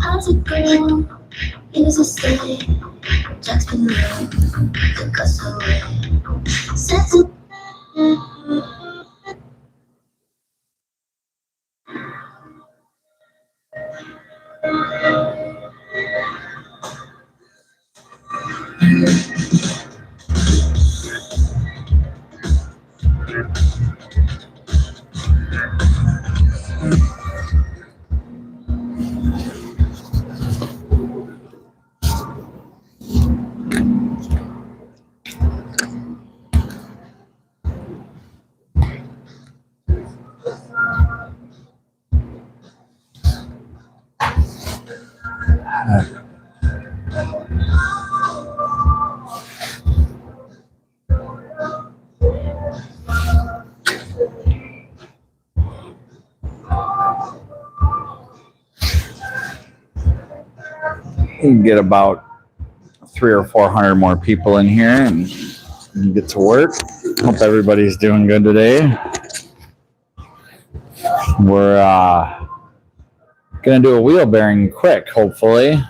How's it going? Here's a steady. Jack's been real. Took us away. Set to You can get about 300 or 400 more people in here and get to work. Hope everybody's doing good today. We're gonna do a wheel bearing quick, hopefully.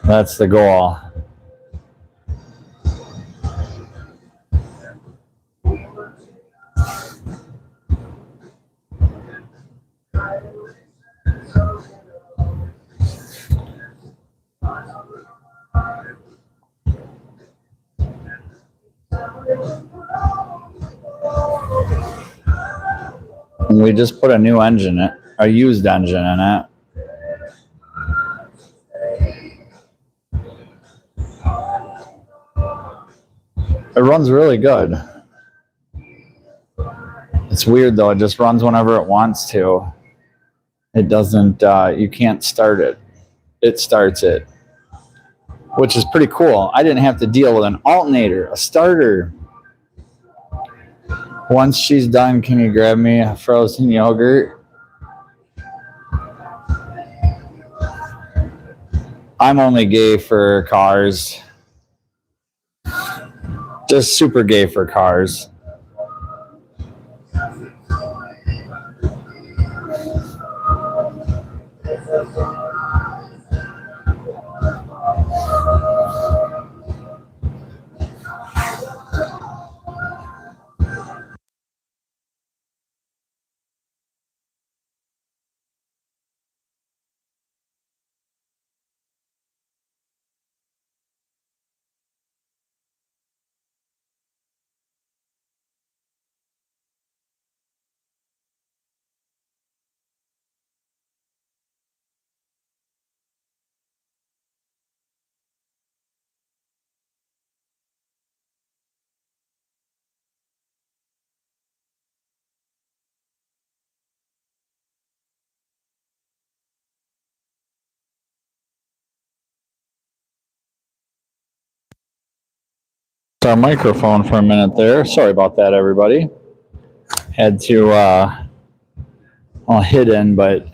That's the goal. We just put a new engine, a used engine in it. It runs really good. It's weird though, it just runs whenever it wants to. It doesn't, you can't start it. It starts it, which is pretty cool. I didn't have to deal with an alternator, a starter. Once she's done, can you grab me a frozen yogurt? I'm only gay for cars. Just super gay for cars. Our microphone for a minute there. Sorry about that, everybody. Had to hidden, but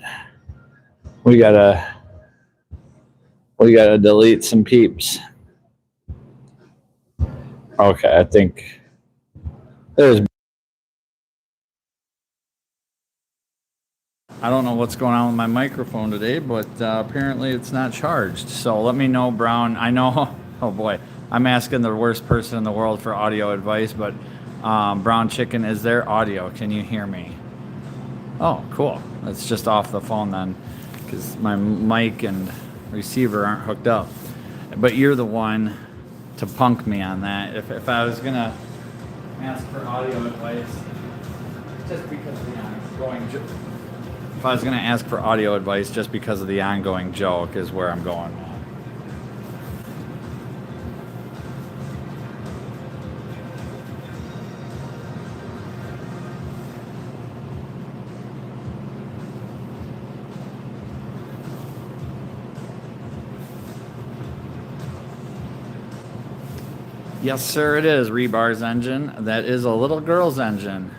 we gotta delete some peeps. Okay, I think there's. I don't know what's going on with my microphone today, but apparently it's not charged. So let me know, Brown. I know. Oh boy. I'm asking the worst person in the world for audio advice, but Brown Chicken, is there audio? Can you hear me? Oh, cool. That's just off the phone then, because my mic and receiver aren't hooked up. But you're the one to punk me on that. If I was going to ask for audio advice, just because of the ongoing joke. If I was going to ask for audio advice just because of the ongoing joke is where I'm going. Yes, sir, it is Rebar's engine. That is a little girl's engine.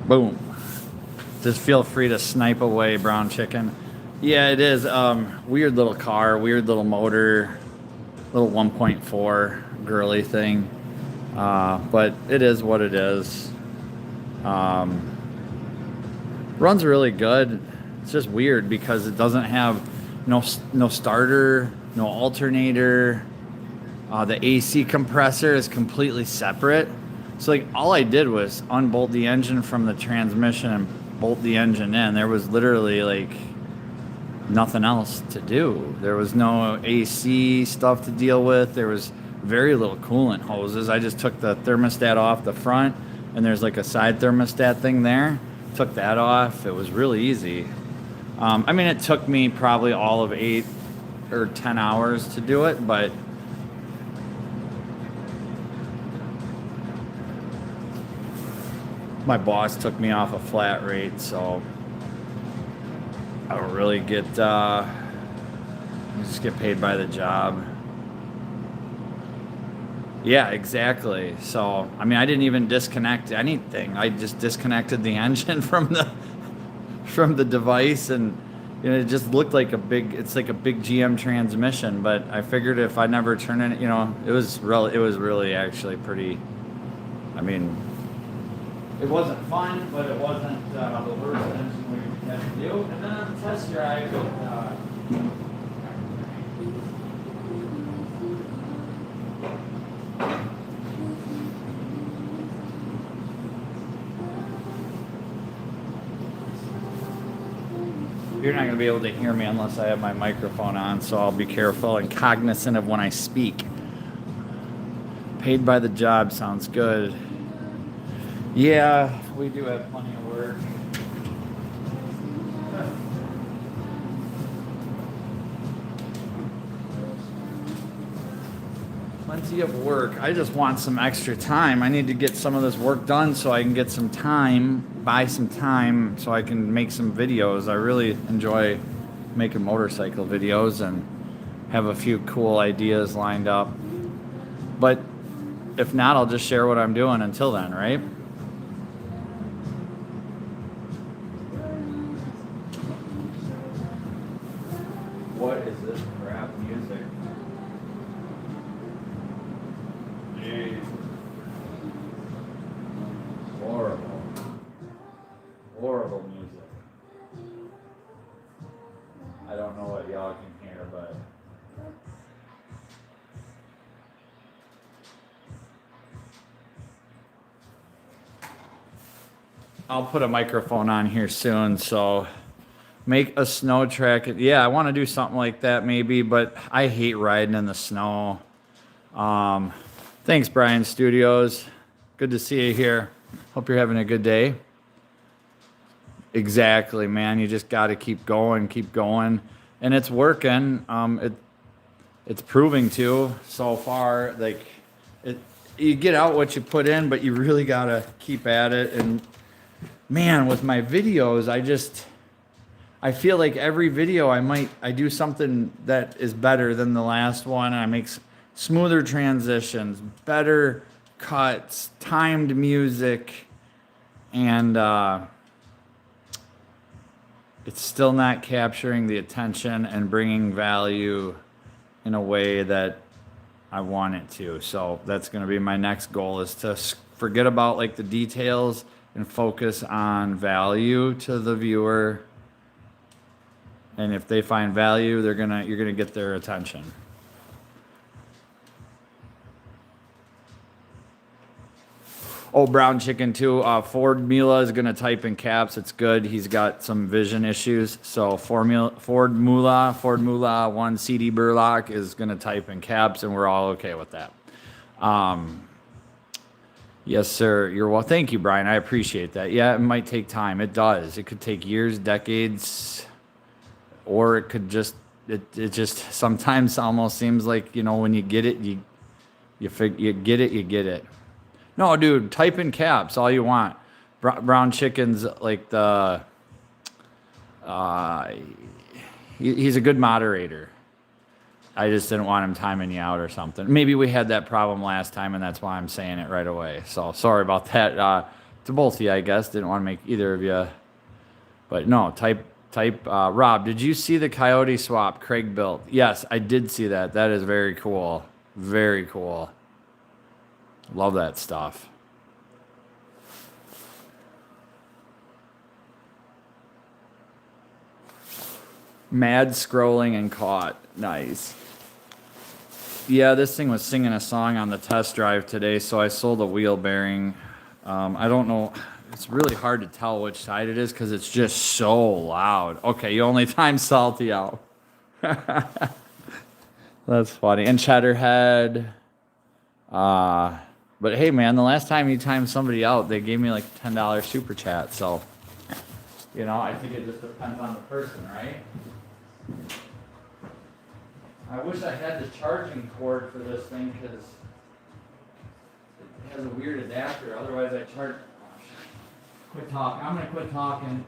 Boom. Just feel free to snipe away, brown chicken. Yeah, it is. Weird little car, weird little motor, little 1.4 girly thing. But it is what it is. Runs really good. It's just weird because it doesn't have no starter, no alternator. The AC compressor is completely separate. So like all I did was unbolt the engine from the transmission and bolt the engine in. There was literally like nothing else to do. There was no AC stuff to deal with. There was very little coolant hoses. I just took the thermostat off the front, and there's like a side thermostat thing there. Took that off. It was really easy. I mean, it took me probably all of 8 or 10 hours to do it, but my boss took me off a flat rate, so I don't really get, I just get paid by the job. Yeah, exactly. So, I mean, I didn't even disconnect anything. I just disconnected the engine from the device, and you know, it just looked like it's like a big GM transmission, but I figured if I never turn it, you know, it was really actually pretty, I mean, it wasn't fun, but it wasn't the worst engine we had to do. And then on the test drive, you're not going to be able to hear me unless I have my microphone on, so I'll be careful and cognizant of when I speak. Paid by the job sounds good. Yeah, we do have plenty of work. Plenty of work. I just want some extra time. I need to get some of this work done so I can get some time, buy some time so I can make some videos. I really enjoy making motorcycle videos and have a few cool ideas lined up. But if not, I'll just share what I'm doing until then, right? What is this crap music? Jeez. Horrible. Horrible music. I don't know what y'all can hear, but I'll put a microphone on here soon, so make a snow track. Yeah, I want to do something like that maybe, but I hate riding in the snow. Thanks, Brian Studios. Good to see you here. Hope you're having a good day. Exactly, man. You just got to keep going, and it's working. It's proving to so far. Like you get out what you put in, but you really got to keep at it. And man, with my videos, I feel like every video I do something that is better than the last one. I make smoother transitions, better cuts, timed music, and it's still not capturing the attention and bringing value in a way that I want it to. So that's going to be my next goal, is to forget about like the details and focus on value to the viewer. And if they find value, you're gonna get their attention. Oh, brown chicken too. Ford Mula is gonna type in caps. It's good. He's got some vision issues. So Ford Mula 1 CD Burlock is gonna type in caps, and we're all okay with that. Yes, sir. You're well. Thank you, Brian. I appreciate that. Yeah, it might take time. It does. It could take years, decades, or it could just. It just sometimes almost seems like, you know, when you get it, you get it. No, dude, type in caps all you want. Brown chicken's like the. He's a good moderator. I just didn't want him timing you out or something. Maybe we had that problem last time, and that's why I'm saying it right away. So sorry about that. to both of you, I guess. Didn't want to make either of you. But no, type. Rob, did you see the coyote swap Craig built? Yes, I did see that. That is very cool. Very cool. Love that stuff. Mad scrolling and caught. Nice. Yeah, this thing was singing a song on the test drive today, so I sold a wheel bearing. I don't know. It's really hard to tell which side it is because it's just so loud. Okay, you only time Salty out. That's funny. And Cheddarhead. But hey, man, the last time you timed somebody out, they gave me like a $10 super chat. So, you know, I think it just depends on the person, right? I wish I had the charging cord for this thing because it has a weird adapter. Otherwise, I charge. Quit talking. I'm going to quit talking.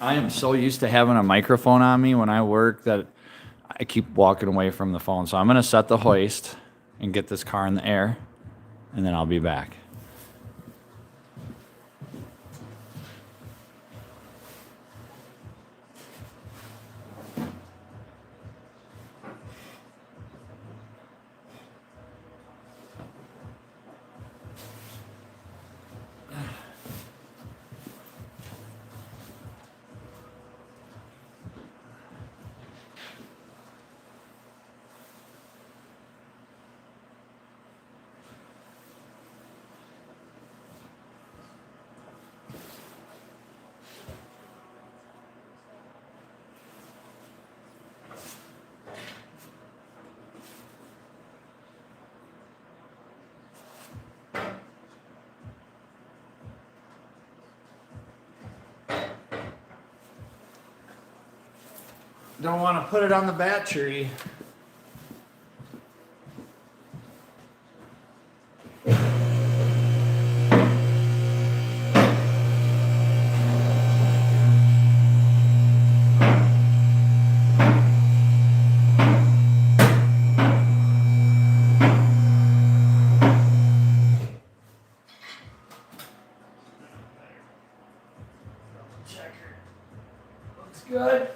I am so used to having a microphone on me when I work that I keep walking away from the phone. So I'm going to set the hoist and get this car in the air, and then I'll be back. Don't want to put it on the battery. Checker. Looks good.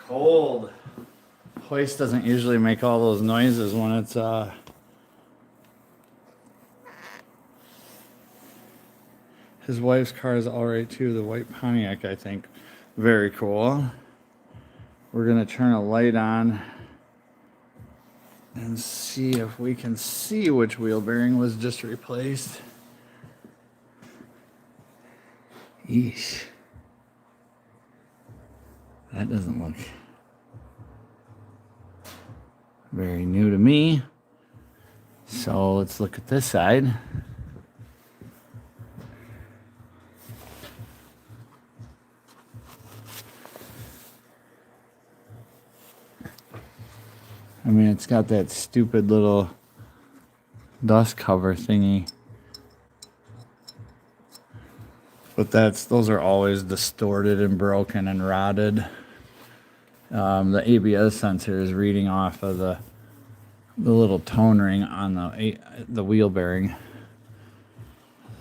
Cold. Hoist doesn't usually make all those noises when it's his wife's car is all right too, the white Pontiac, I think. Very cool. We're gonna turn a light on and see if we can see which wheel bearing was just replaced. Yeesh. That doesn't look very new to me. So let's look at this side. I mean, it's got that stupid little dust cover thingy. But those are always distorted and broken and rotted. The ABS sensor is reading off of the little tone ring on the wheel bearing.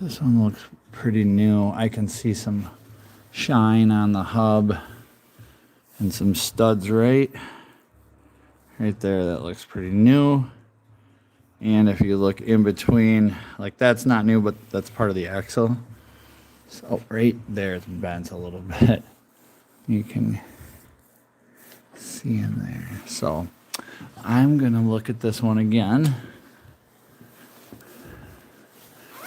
This one looks pretty new. I can see some shine on the hub and some studs right there. That looks pretty new. And if you look in between, like that's not new, but that's part of the axle. So right there it's bent a little bit. You can see in there. So I'm gonna look at this one again.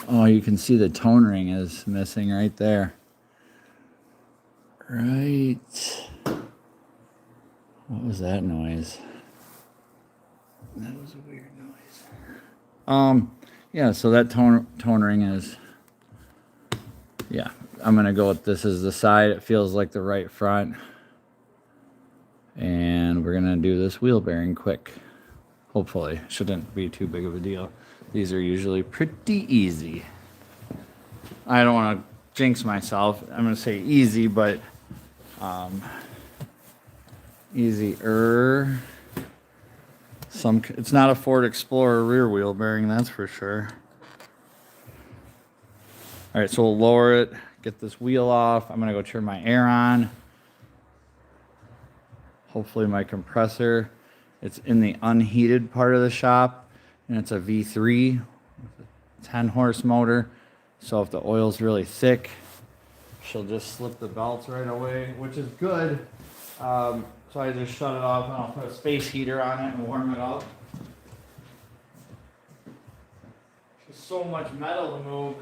Oh, you can see the tone ring is missing right there. Right What was that noise? That was a weird noise. Yeah, so that tone ring is, yeah, I'm gonna go with this as the side. It feels like the right front. And we're gonna do this wheel bearing quick. Hopefully, shouldn't be too big of a deal. These are usually pretty easy. I don't want to jinx myself. I'm gonna say easy, but easier. It's not a Ford Explorer rear wheel bearing, that's for sure. All right, so we'll lower it, get this wheel off. I'm gonna go turn my air on. Hopefully my compressor, it's in the unheated part of the shop, and it's a V3 with a 10 horse motor. So if the oil's really thick, she'll just slip the belts right away, which is good. So I just shut it off and I'll put a space heater on it and warm it up. There's so much metal to move.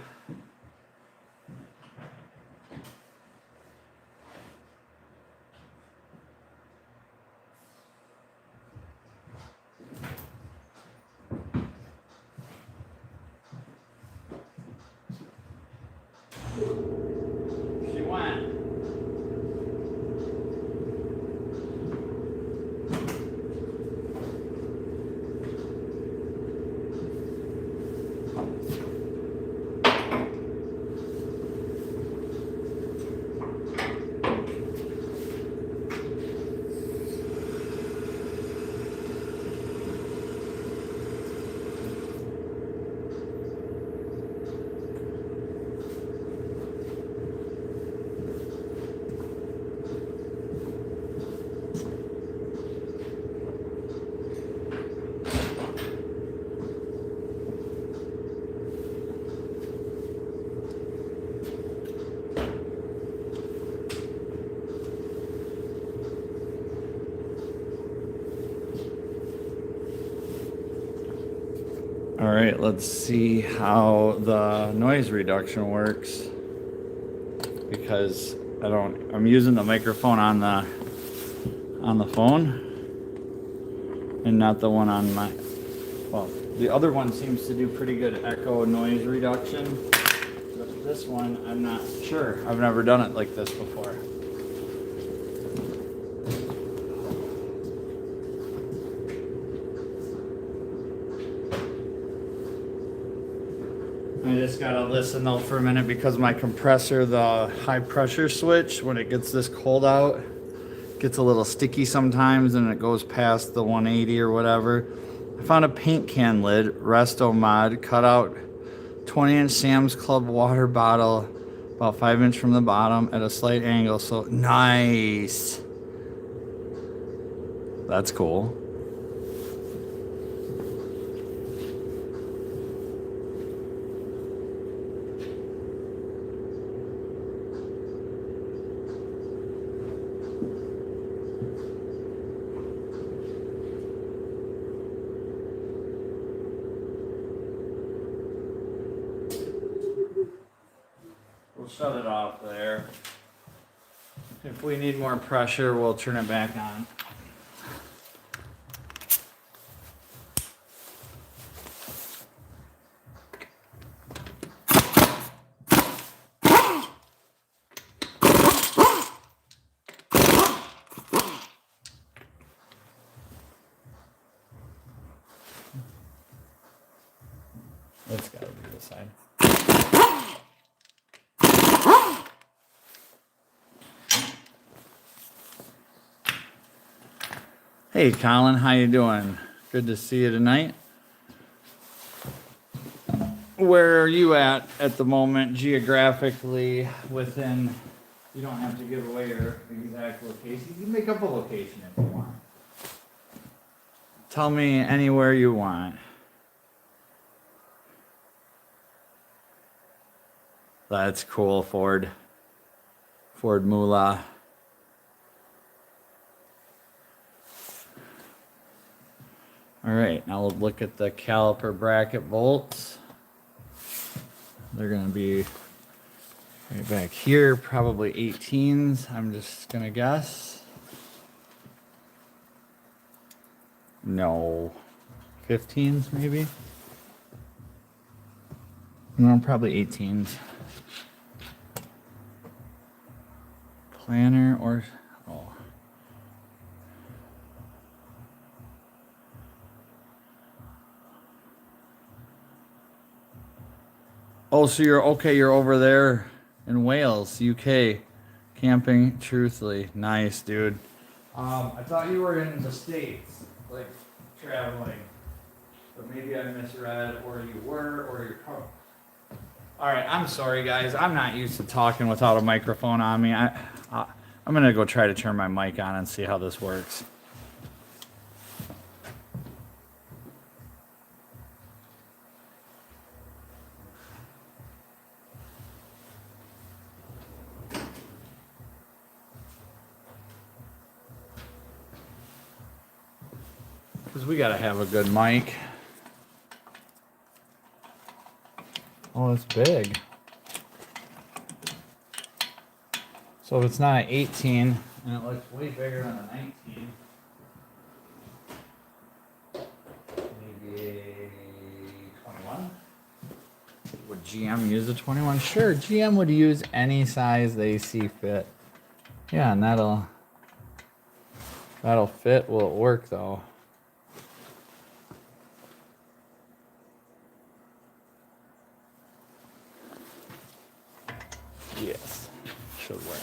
She went. All right, let's see how the noise reduction works, because I'm using the microphone on the phone and not the one on my, well, the other one seems to do pretty good echo noise reduction, but this one, I'm not sure. I've never done it like this before. I just gotta listen though for a minute, because my compressor, the high pressure switch, when it gets this cold out, gets a little sticky sometimes and it goes past the 180 or whatever. I found a paint can lid, resto mod, cut out 20-inch Sam's Club water bottle, about 5 inch from the bottom at a slight angle. So nice. That's cool. We'll shut it off there. If we need more pressure, we'll turn it back on. That's gotta be this side. Hey Colin, how you doing? Good to see you tonight. Where are you at the moment geographically within, you don't have to give away your exact location. You can make up a location if you want. Tell me anywhere you want. That's cool, Ford Moolah. All right, now we'll look at the caliper bracket bolts. They're gonna be right back here, probably 18s, I'm just gonna guess. No. 15s maybe? No, probably 18s. Planner or... Oh. Oh, so you're okay, you're over there in Wales, UK, camping truthfully. Nice, dude. I thought you were in the States, like traveling, but maybe I misread, or you were, or you're covered. All right, I'm sorry, guys. I'm not used to talking without a microphone on me. I'm gonna go try to turn my mic on and see how this works. Because we gotta have a good mic. Oh, it's big. So if it's not an 18, and it looks way bigger than a 19, maybe a 21? Would GM use a 21? Sure, GM would use any size they see fit. Yeah, and that'll fit. Will it work though? Yes, should work.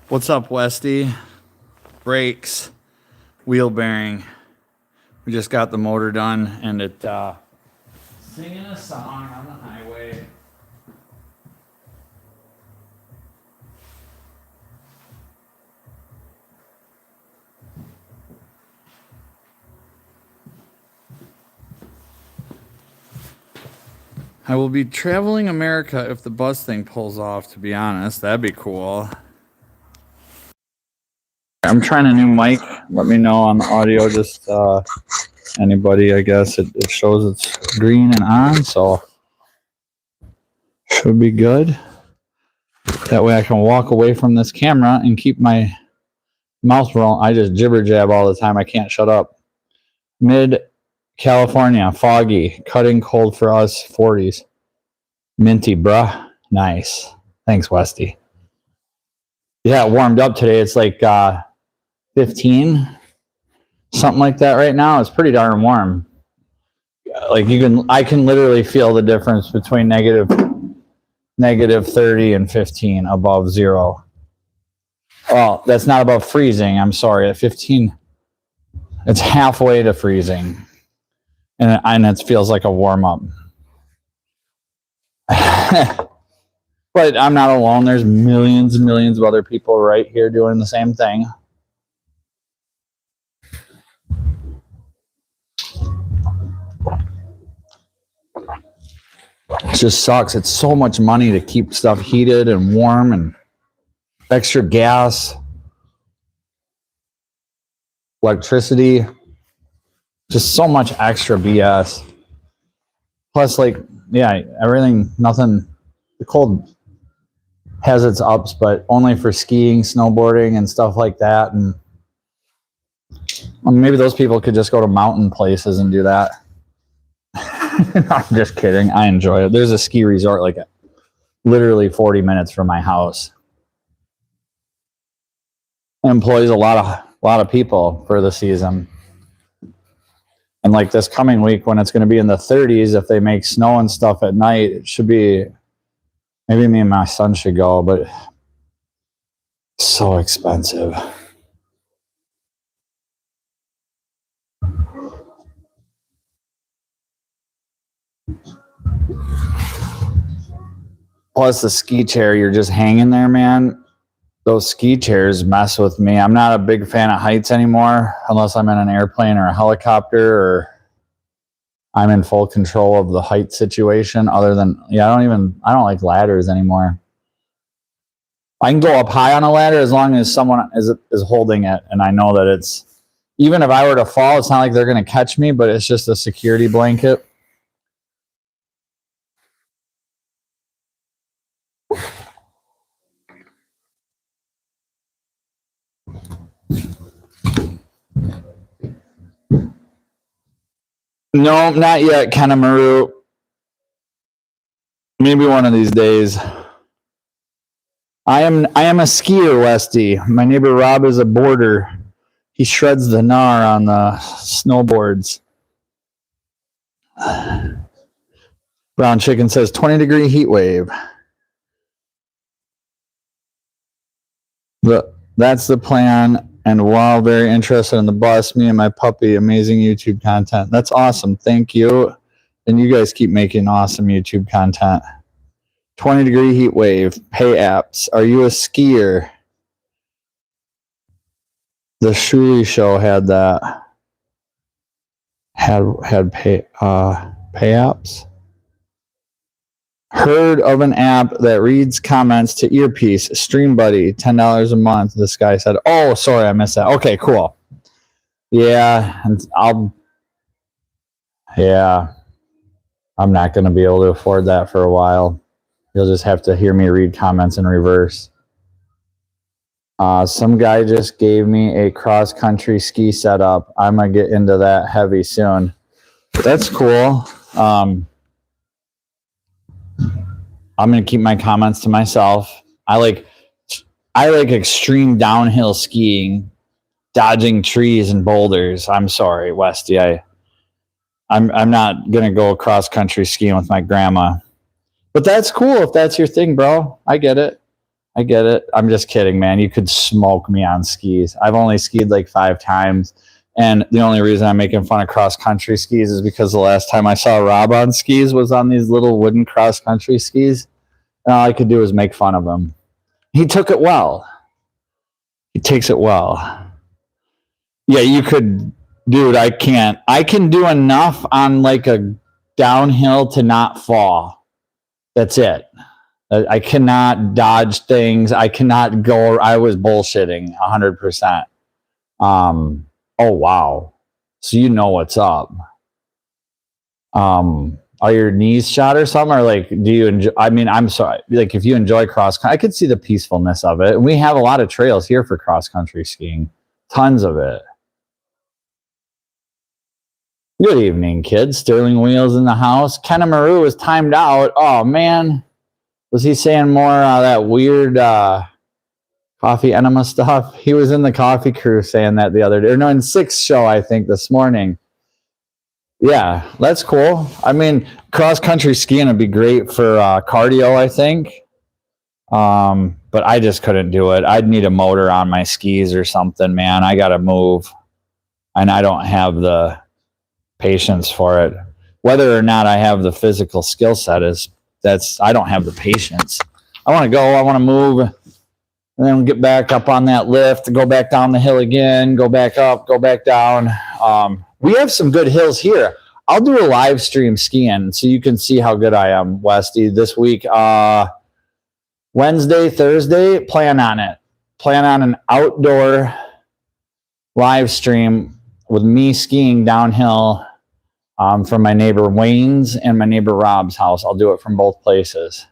What's up, Westy? Brakes, wheel bearing. We just got the motor done, and it singing a song on the highway. I will be traveling America if the bus thing pulls off, to be honest. That'd be cool. I'm trying a new mic. Let me know on the audio. Just anybody, I guess. It shows it's green and on, so should be good. That way I can walk away from this camera and keep my mouth rolling. I just jibber jab all the time. I can't shut up. Mid-California, foggy, cutting cold for us, 40s. Minty, bruh. Nice. Thanks, Westy. Yeah, it warmed up today. It's like 15, something like that right now. It's pretty darn warm. Like I can literally feel the difference between negative 30 and 15 above zero. Well, that's not above freezing. I'm sorry. At 15, it's halfway to freezing, and it feels like a warm up. But I'm not alone. There's millions and millions of other people right here doing the same thing. It just sucks. It's so much money to keep stuff heated and warm and extra gas, electricity, just so much extra BS. Plus, like, yeah, everything, nothing, the cold has its ups, but only for skiing, snowboarding, and stuff like that. And maybe those people could just go to mountain places and do that. I'm just kidding. I enjoy it. There's a ski resort like literally 40 minutes from my house. It employs a lot of people for the season. And like this coming week, when it's going to be in the 30s, if they make snow and stuff at night, it should be, maybe me and my son should go, but it's so expensive. Plus the ski chair, you're just hanging there, man. Those ski chairs mess with me. I'm not a big fan of heights anymore, unless I'm in an airplane or a helicopter, or I'm in full control of the height situation. Other than, I don't like ladders anymore. I can go up high on a ladder as long as someone is holding it, and I know that it's, even if I were to fall, it's not like they're going to catch me, but it's just a security blanket. No, not yet, Kanemaru. Maybe one of these days. I am a skier, Westy. My neighbor Rob is a boarder. He shreds the gnar on the snowboards. Brown Chicken says 20-degree heat wave. That's the plan. And wow, very interested in the bus. Me and my puppy, amazing YouTube content. That's awesome. Thank you. And you guys keep making awesome YouTube content. 20-degree heat wave. Pay apps. Are you a skier? The Shuli show had that. Had pay apps. Heard of an app that reads comments to earpiece. Stream Buddy, $10 a month. This guy said, "Oh, sorry, I missed that." Okay, cool. Yeah, and I'm not going to be able to afford that for a while. You'll just have to hear me read comments in reverse. Some guy just gave me a cross-country ski setup. I'm going to get into that heavy soon. That's cool. I'm going to keep my comments to myself. I like extreme downhill skiing, dodging trees and boulders. I'm sorry, Westy. I'm not going to go cross-country skiing with my grandma. But that's cool if that's your thing, bro. I get it. I'm just kidding, man. You could smoke me on skis. I've only skied like 5 times. And the only reason I'm making fun of cross-country skis is because the last time I saw Rob on skis was on these little wooden cross-country skis. And all I could do was make fun of him. He took it well. He takes it well. Yeah, you could, dude, I can't. I can do enough on like a downhill to not fall. That's it. I cannot dodge things. I cannot go. I was bullshitting 100%. Oh, wow. So you know what's up. Are your knees shot or something? Or like, do you enjoy? I mean, I'm sorry. Like, if you enjoy cross country, I could see the peacefulness of it. And we have a lot of trails here for cross country skiing. Tons of it. Good evening, kids. Sterling Wheels in the house. Kanemaru was timed out. Oh, man. Was he saying more that weird coffee enema stuff? He was in the coffee crew saying that the other day. Or no, in 6 show, I think, this morning. Yeah, that's cool. I mean, cross-country skiing would be great for cardio, I think. But I just couldn't do it. I'd need a motor on my skis or something, man. I got to move. And I don't have the patience for it. Whether or not I have the physical skill set I don't have the patience. I want to go, I want to move, and then get back up on that lift, go back down the hill again, go back up, go back down. We have some good hills here. I'll do a live stream skiing so you can see how good I am, Westy, this week. Wednesday, Thursday, plan on it. Plan on an outdoor live stream with me skiing downhill from my neighbor Wayne's and my neighbor Rob's house. I'll do it from both places.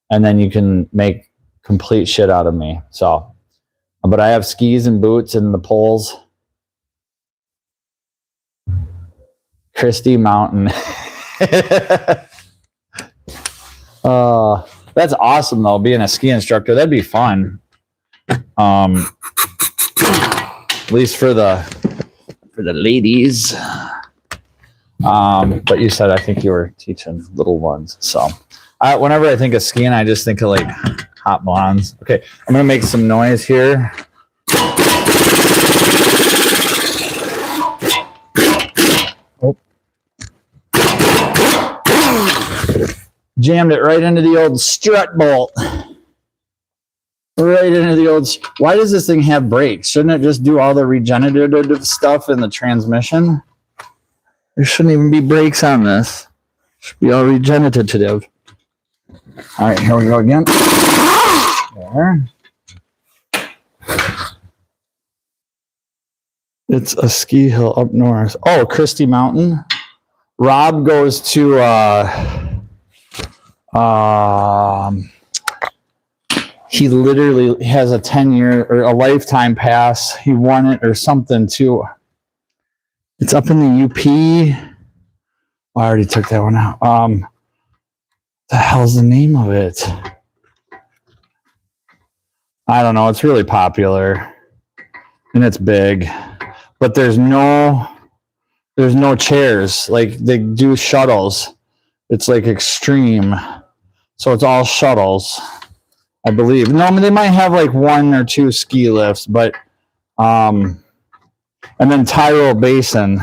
And then you can make complete shit out of me. So, but I have skis and boots and the poles. Christie Mountain. That's awesome though, being a ski instructor. That'd be fun. At least for the ladies. But you said I think you were teaching little ones. So whenever I think of skiing, I just think of like hot blondes. Okay, I'm gonna make some noise here. Oh. Jammed it right into the old strut bolt. Right into the old. Why does this thing have brakes? Shouldn't it just do all the regenerative stuff in the transmission? There shouldn't even be brakes on this. It should be all regenerative. All right, here we go again. There. It's a ski hill up north. Oh, Christie Mountain. Rob goes to he literally has a 10-year or a lifetime pass. He won it or something too. It's up in the UP. I already took that one out. The hell's the name of it? I don't know. It's really popular and it's big, but there's no chairs. Like they do shuttles. It's like extreme. So it's all shuttles, I believe. No, I mean, they might have like 1 or 2 ski lifts, but, and then Tyrol Basin.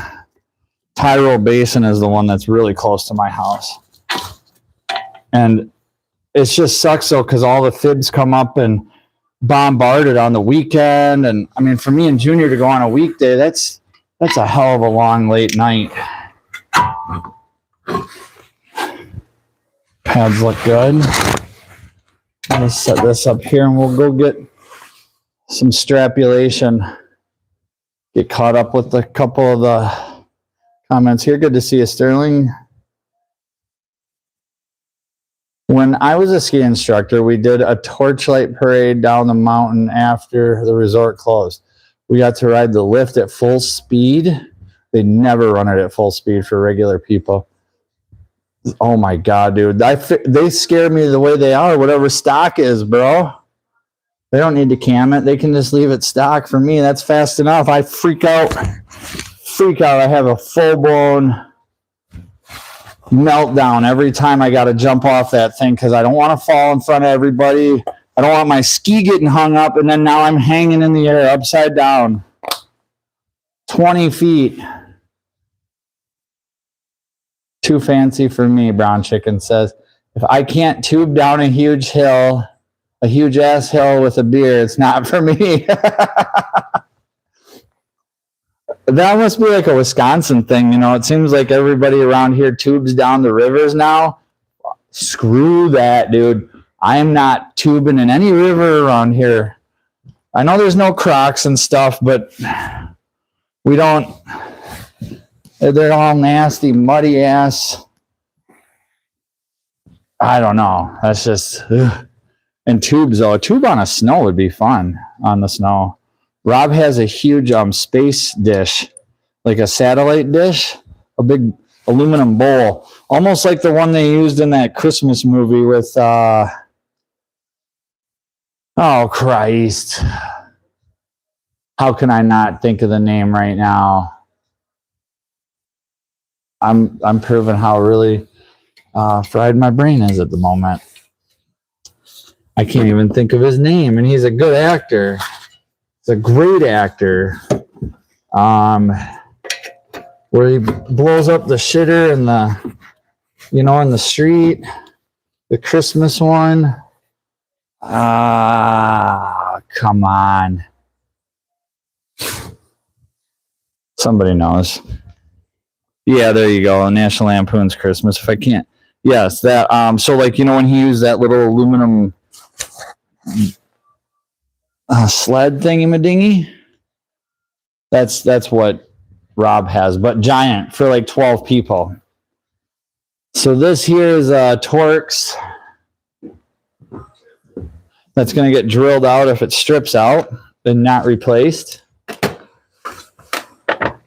Tyrol Basin is the one that's really close to my house. And it just sucks though, because all the fibs come up and bombarded on the weekend. And I mean, for me and Junior to go on a weekday, that's a hell of a long late night. Pads look good. Let's set this up here and we'll go get some strapulation. Get caught up with a couple of the comments here. Good to see you, Sterling. When I was a ski instructor, we did a torchlight parade down the mountain after the resort closed. We got to ride the lift at full speed. They never run it at full speed for regular people. Oh my God, dude. They scare me the way they are, whatever stock is, bro. They don't need to cam it. They can just leave it stock. For me, that's fast enough. I freak out. I have a full-blown meltdown every time I got to jump off that thing because I don't want to fall in front of everybody. I don't want my ski getting hung up, and then now I'm hanging in the air upside down. 20 feet. Too fancy for me, Brown Chicken says. If I can't tube down a huge hill, a huge ass hill with a beer, it's not for me. That must be like a Wisconsin thing, you know. It seems like everybody around here tubes down the rivers now. Screw that, dude. I am not tubing in any river around here. I know there's no Crocs and stuff, but we don't. They're all nasty, muddy ass. I don't know. That's just. Ugh. And tubes, though. A tube on a snow would be fun on the snow. Rob has a huge space dish, like a satellite dish, a big aluminum bowl, almost like the one they used in that Christmas movie with, oh Christ. How can I not think of the name right now? I'm proving how really fried my brain is at the moment. I can't even think of his name, and he's a good actor. He's a great actor. Where he blows up the shitter in the, you know, in the street. The Christmas one. Come on. Somebody knows. Yeah, there you go. National Lampoon's Christmas. If I can't. Yes, that. So like, you know, when he used that little aluminum sled thingy-ma-dingy, that's what Rob has, but giant for like 12 people. So this here is Torx. That's going to get drilled out if it strips out and not replaced.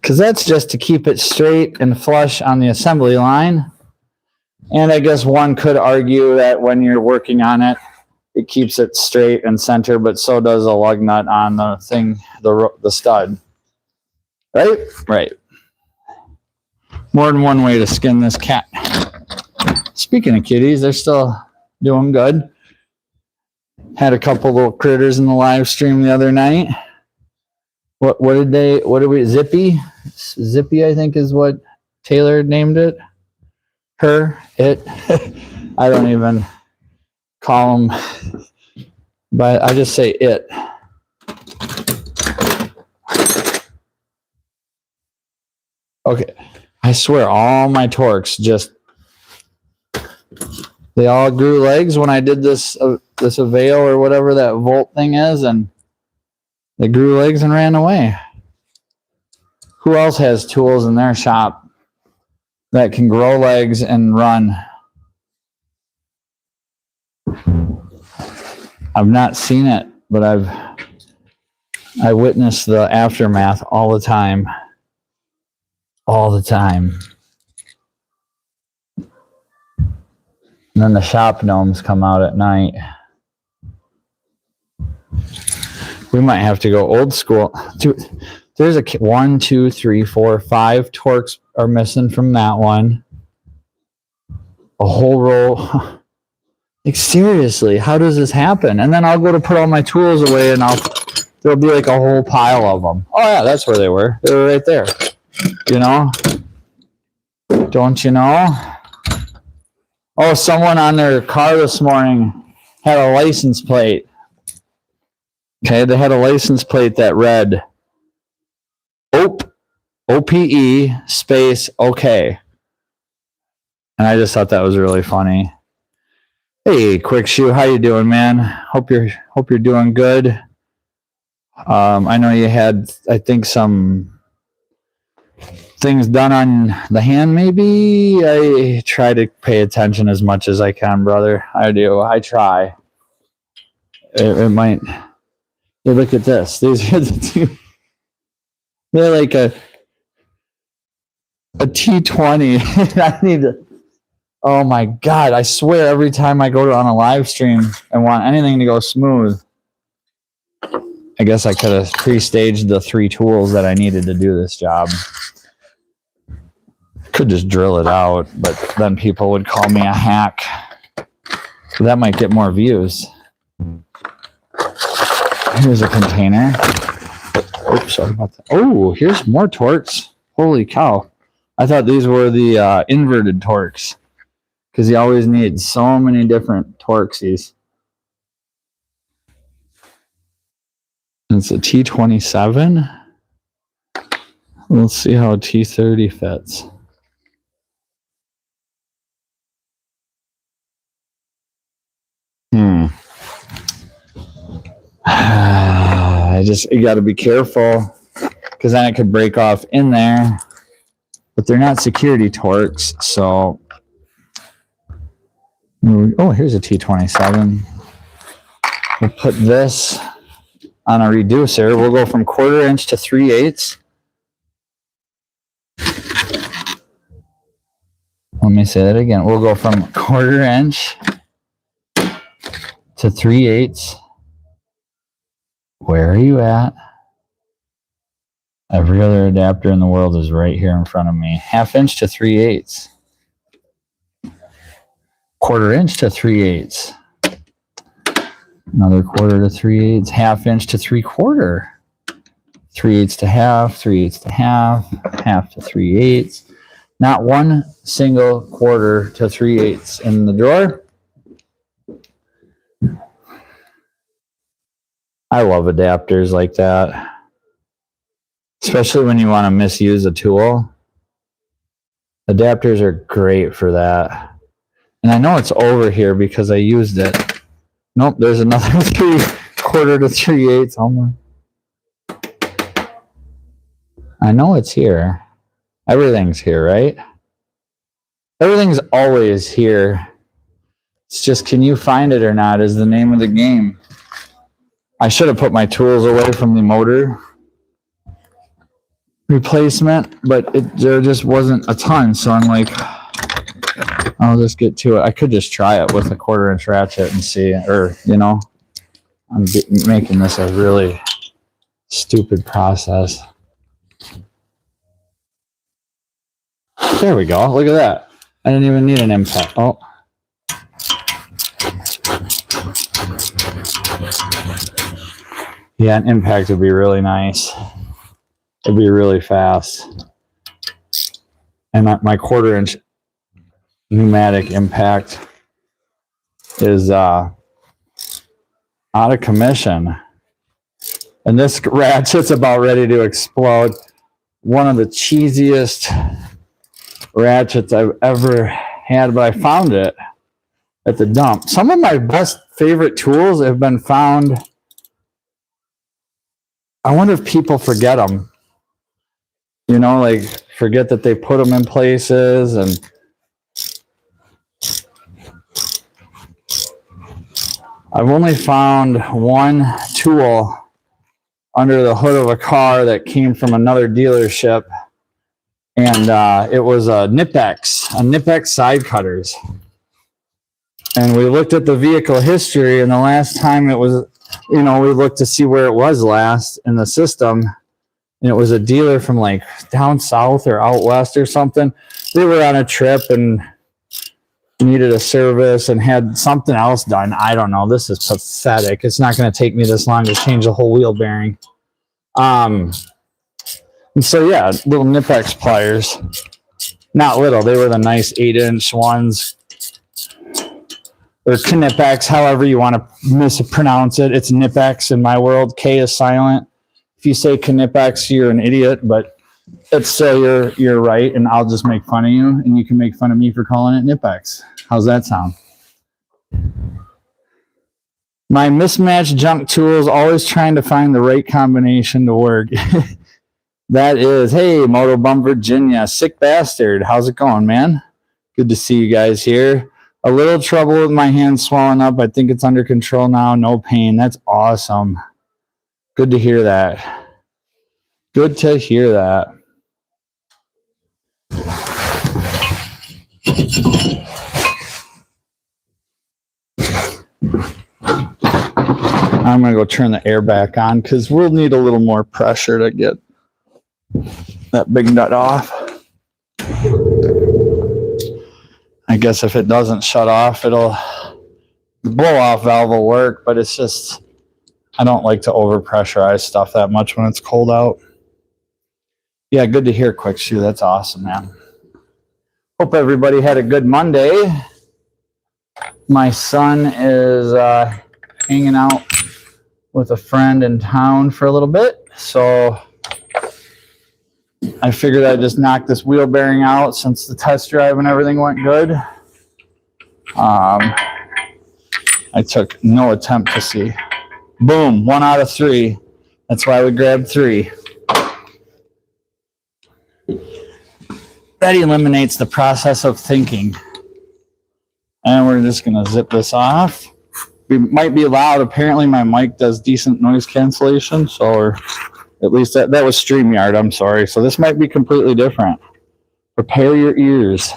Because that's just to keep it straight and flush on the assembly line. And I guess one could argue that when you're working on it, it keeps it straight and center, but so does a lug nut on the thing, the stud. Right? Right. More than one way to skin this cat. Speaking of kitties, they're still doing good. Had a couple little critters in the live stream the other night. What did we, Zippy? Zippy, I think is what Taylor named it. It. I don't even call them, but I just say it. Okay. I swear all my Torx just, they all grew legs when I did this Avail or whatever that Volt thing is, and they grew legs and ran away. Who else has tools in their shop that can grow legs and run? I've not seen it, but I witnessed the aftermath all the time. All the time. And then the shop gnomes come out at night. We might have to go old school. There's a 1, 2, 3, 4, 5 torques are missing from that one. A whole row. Like, seriously, how does this happen? And then I'll go to put all my tools away and there'll be like a whole pile of them. Oh yeah, that's where they were. They were right there. You know? Don't you know? Oh, someone on their car this morning had a license plate. Okay, they had a license plate that read OPE space OK. And I just thought that was really funny. Hey, Quick Shoe, how you doing, man? Hope you're doing good. I know you had, I think, some things done on the hand, maybe. I try to pay attention as much as I can, brother. I do. I try. It might. Hey, look at this. These are the two. They're like a T20. I need to. Oh my God. I swear every time I go on a live stream and want anything to go smooth, I guess I could have pre-staged the 3 tools that I needed to do this job. Could just drill it out, but then people would call me a hack. So that might get more views. Here's a container. Oops, sorry about that. Oh, here's more torques. Holy cow. I thought these were the inverted torques, because you always need so many different torquesies. It's a T27. Let's see how a T30 fits. You got to be careful, because then it could break off in there. But they're not security torques, so. Oh, here's a T27. We'll put this on a reducer. We'll go from 1/4 inch to 3/8. Let me say that again. We'll go from 1/4 inch to 3/8. Where are you at? Every other adapter in the world is right here in front of me. 1/2 inch to 3/8. 1/4 inch to 3/8. Another 1/4 to 3/8. 1/2 inch to 3/4. 3/8 to 1/2. 3/8 to 1/2. 1/2 to 3/8. Not one single 1/4 to 3/8 in the drawer. I love adapters like that, especially when you want to misuse a tool. Adapters are great for that. And I know it's over here because I used it. Nope, there's another 3/4 to 3/8. Almost. I know it's here. Everything's here, right? Everything's always here. It's just, can you find it or not is the name of the game. I should have put my tools away from the motor replacement, but there just wasn't a ton. So I'm like, I'll just get to it. I could just try it with a 1/4 inch ratchet and see, or, you know, I'm making this a really stupid process. There we go. Look at that. I didn't even need an impact. Oh. Yeah, an impact would be really nice. It'd be really fast. And my 1/4 inch pneumatic impact is out of commission. And this ratchet's about ready to explode. One of the cheesiest ratchets I've ever had, but I found it at the dump. Some of my best favorite tools have been found. I wonder if people forget them. You know, like forget that they put them in places. And I've only found one tool under the hood of a car that came from another dealership. And it was a Nipex side cutters. And we looked at the vehicle history, and the last time it was, we looked to see where it was last in the system, and it was a dealer from like down south or out west or something. They were on a trip and needed a service and had something else done. I don't know. This is pathetic. It's not going to take me this long to change the whole wheel bearing. And so, yeah, little Nipex pliers. Not little. They were the nice 8-inch ones. Or Knipex, however you want to mispronounce it. It's Nipex in my world. K is silent. If you say Knipex, you're an idiot, but it's so you're right, and I'll just make fun of you, and you can make fun of me for calling it Nipex. How's that sound? My mismatched junk tools, always trying to find the right combination to work. That is, hey, Moto Bum Virginia, sick bastard. How's it going, man? Good to see you guys here. A little trouble with my hand swelling up. I think it's under control now. No pain. That's awesome. Good to hear that. Good to hear that. I'm going to go turn the air back on because we'll need a little more pressure to get that big nut off. I guess if it doesn't shut off, the blow off valve will work, but it's just, I don't like to overpressurize stuff that much when it's cold out. Yeah, good to hear, Quick Shoe. That's awesome, man. Hope everybody had a good Monday. My son is hanging out with a friend in town for a little bit, so I figured I'd just knock this wheel bearing out since the test drive and everything went good. I took no attempt to see. Boom, 1 out of 3. That's why we grabbed 3. That eliminates the process of thinking. And we're just going to zip this off. We might be loud. Apparently my mic does decent noise cancellation, so, or at least that was StreamYard, I'm sorry. So this might be completely different. Prepare your ears.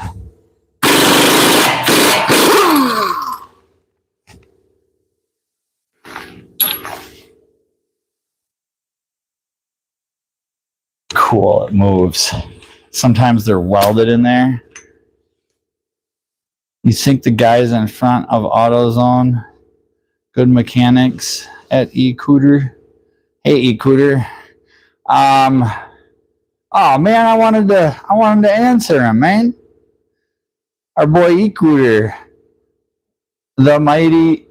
Cool, it moves. Sometimes they're welded in there. You think the guys in front of AutoZone, good mechanics at eCooter? Hey, eCooter. Oh man, I wanted to answer him, man. Our boy eCooter, the mighty.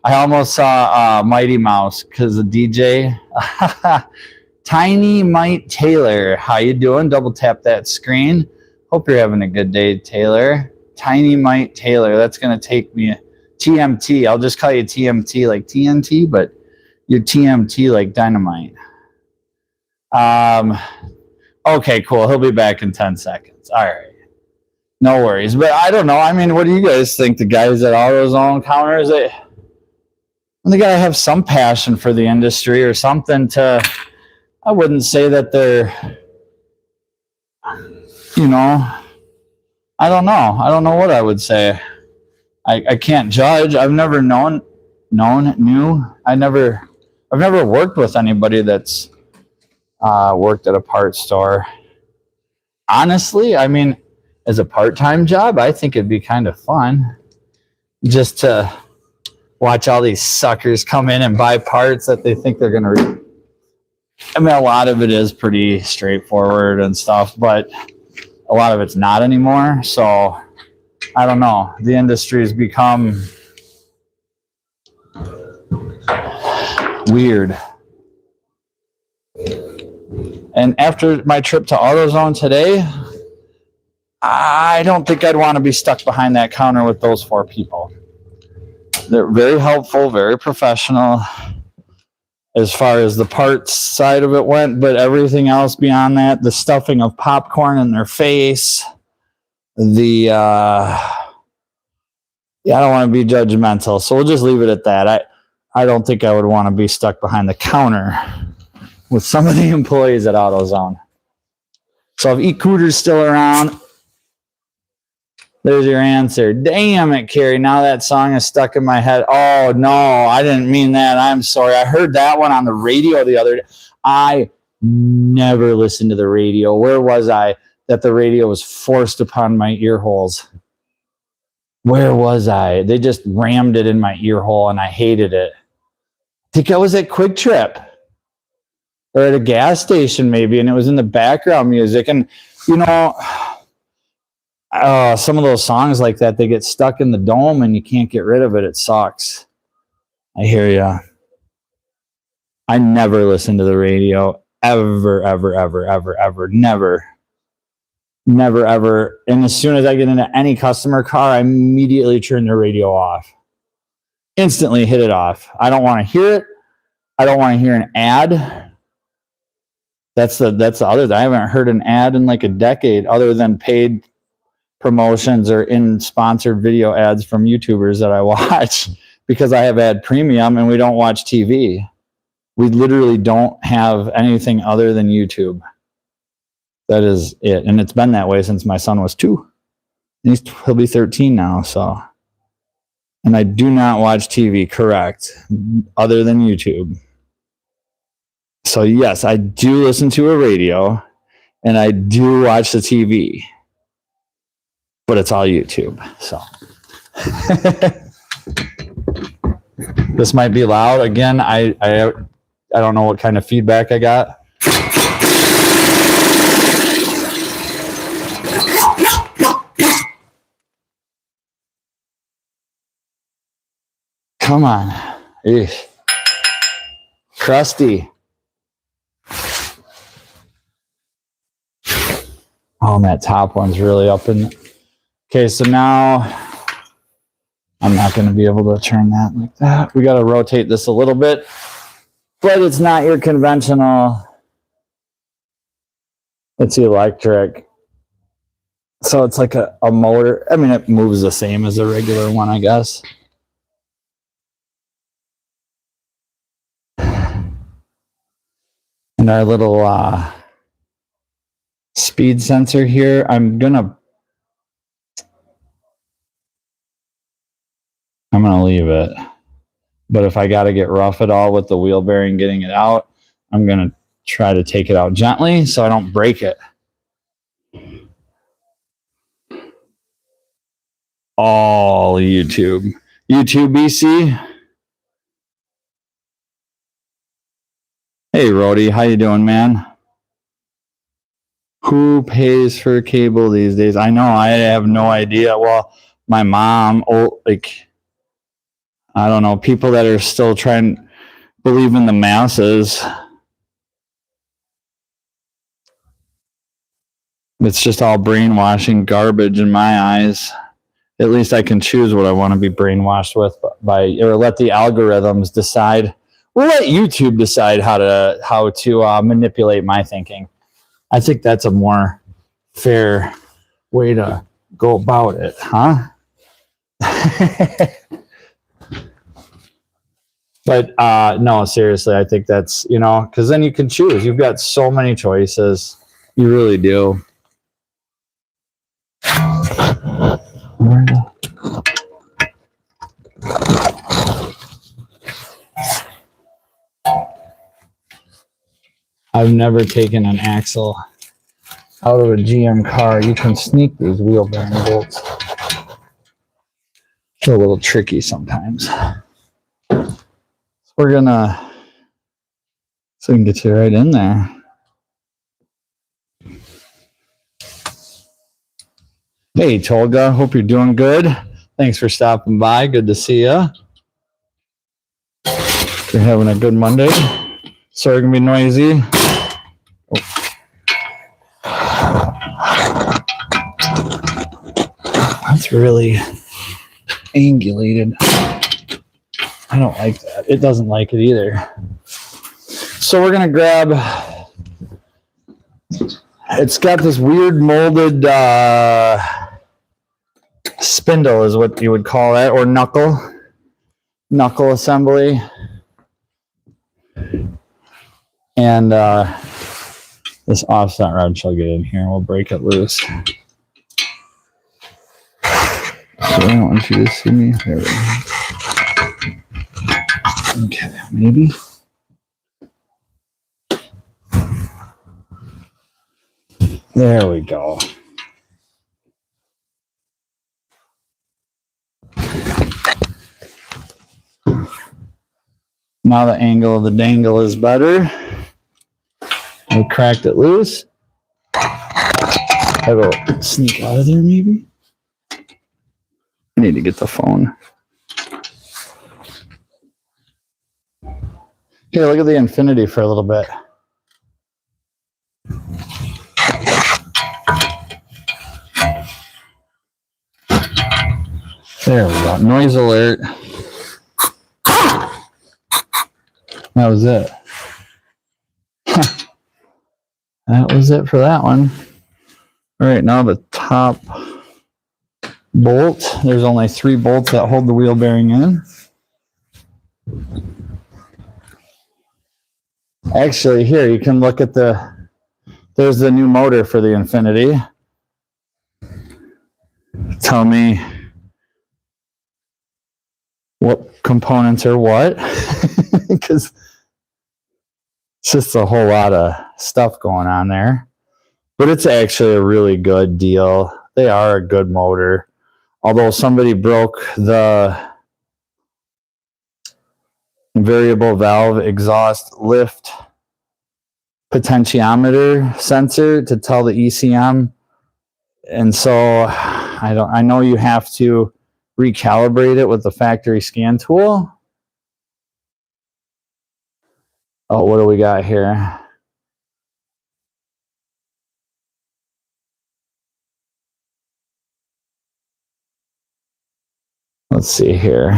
I almost saw Mighty Mouse because the DJ. Tiny Mike Taylor, how you doing? Double tap that screen. Hope you're having a good day, Taylor. Tiny Mike Taylor. That's gonna take me TMT. I'll just call you TMT like TNT, but you're TMT like dynamite. Okay, cool. He'll be back in 10 seconds. All right. No worries. But I don't know. I mean, what do you guys think? The guys at AutoZone counters, they gotta have some passion for the industry or something to. I wouldn't say that they're, I don't know. I don't know what I would say. I can't judge. I've never knew. I've never worked with anybody that's worked at a parts store. Honestly, I mean, as a part-time job, I think it'd be kind of fun just to watch all these suckers come in and buy parts that they think they're going to I mean, a lot of it is pretty straightforward and stuff, but a lot of it's not anymore. So, I don't know. The industry's become weird. And after my trip to AutoZone today, I don't think I'd want to be stuck behind that counter with those 4 people. They're very helpful, very professional as far as the parts side of it went, but everything else beyond that, the stuffing of popcorn in their face, I don't want to be judgmental, so we'll just leave it at that. I don't think I would want to be stuck behind the counter with some of the employees at AutoZone. So if eCooter's still around, There's your answer. Damn it, Carrie. Now that song is stuck in my head. Oh, no, I didn't mean that. I'm sorry. I heard that one on the radio the other day. I never listened to the radio. Where was I that the radio was forced upon my ear holes? Where was I? They just rammed it in my ear hole and I hated it. I think I was at Quick Trip or at a gas station maybe, and it was in the background music. And, you know, some of those songs like that, they get stuck in the dome and you can't get rid of it. It sucks. I hear ya. I never listen to the radio ever, ever, ever, ever, ever. Never, ever. And as soon as I get into any customer car, I immediately turn the radio off. Instantly hit it off. I don't want to hear it. I don't want to hear an ad. That's the other thing. I haven't heard an ad in like a decade other than paid promotions or in sponsored video ads from YouTubers that I watch because I have ad premium and we don't watch TV. We literally don't have anything other than YouTube. That is it. And it's been that way since my son was 2. And he'll be 13 now, so. And I do not watch TV, correct, other than YouTube. So yes, I do listen to a radio and I do watch the TV. But it's all YouTube, so. This might be loud. Again, I don't know what kind of feedback I got. Come on. Eesh. Crusty. Oh, and that top one's really up in. Okay, so now I'm not going to be able to turn that like that. We got to rotate this a little bit, but it's not your conventional. It's electric. So it's like a motor. I mean, it moves the same as a regular one, I guess. And our little speed sensor here, I'm gonna leave it. But if I got to get rough at all with the wheel bearing getting it out, I'm gonna try to take it out gently so I don't break it. All YouTube. YouTube BC. Hey, Rody, how you doing, man? Who pays for cable these days? I know, I have no idea. Well, my mom, I don't know, people that are still trying to believe in the masses. It's just all brainwashing garbage in my eyes. At least I can choose what I want to be brainwashed with or let the algorithms decide. We'll let YouTube decide how to manipulate my thinking. I think that's a more fair way to go about it, huh? But no, seriously, I think that's, because then you can choose. You've got so many choices. You really do. I've never taken an axle out of a GM car. You can sneak these wheel bearing bolts. They're a little tricky sometimes. So we're gonna, so we can get you right in there. Hey, Tolga, hope you're doing good. Thanks for stopping by. Good to see you. You're having a good Monday. Sorry, gonna be noisy. That's really angulated. I don't like that. It doesn't like it either. So we're gonna grab. It's got this weird molded spindle, is what you would call it, or knuckle assembly. And this offset rod shall get in here and we'll break it loose. I don't want you to see me. There we go. Okay, maybe. There we go. Now the angle of the dangle is better. I cracked it loose. I will sneak out of there maybe. I need to get the phone. Here, look at the Infinity for a little bit. There we go. Noise alert. That was it. That was it for that one. All right, now the top bolt. There's only 3 bolts that hold the wheel bearing in. Actually, here you can look at there's the new motor for the Infinity. Tell me what components are what, because it's just a whole lot of stuff going on there. But it's actually a really good deal. They are a good motor. Although somebody broke the variable valve exhaust lift potentiometer sensor to tell the ECM. And so I know you have to recalibrate it with the factory scan tool. Oh, what do we got here? Let's see here.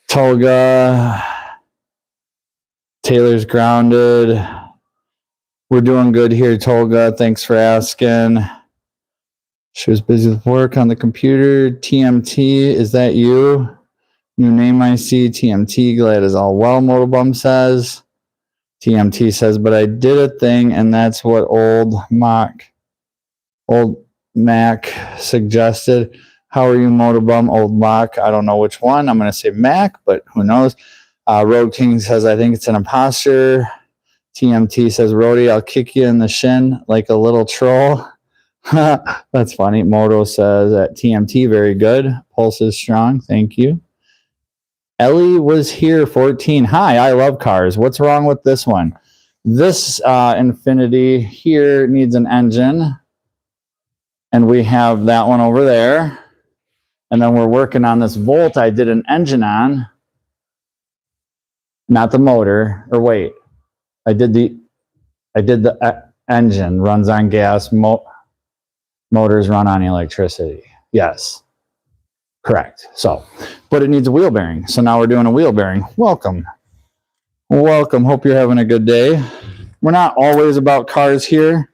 Tolga. Taylor's grounded. We're doing good here, Tolga. Thanks for asking. She was busy with work on the computer. TMT, is that you? New name I see. TMT, glad is all well, Motobum says. TMT says, but I did a thing, and that's what old Mac suggested. How are you, Motobum? Old Mac, I don't know which one. I'm going to say Mac, but who knows? Road King says, I think it's an imposter. TMT says, Rody, I'll kick you in the shin like a little troll. That's funny. Moto says at TMT, very good. Pulse is strong. Thank you. Ellie was here, 14. Hi, I love cars. What's wrong with this one? This Infinity here needs an engine. And we have that one over there. And then we're working on this Volt I did an engine on. Not the motor. Or wait. I did the engine. Runs on gas. Motors run on electricity. Yes. Correct. So, but it needs a wheel bearing. So now we're doing a wheel bearing. Welcome. Welcome. Hope you're having a good day. We're not always about cars here.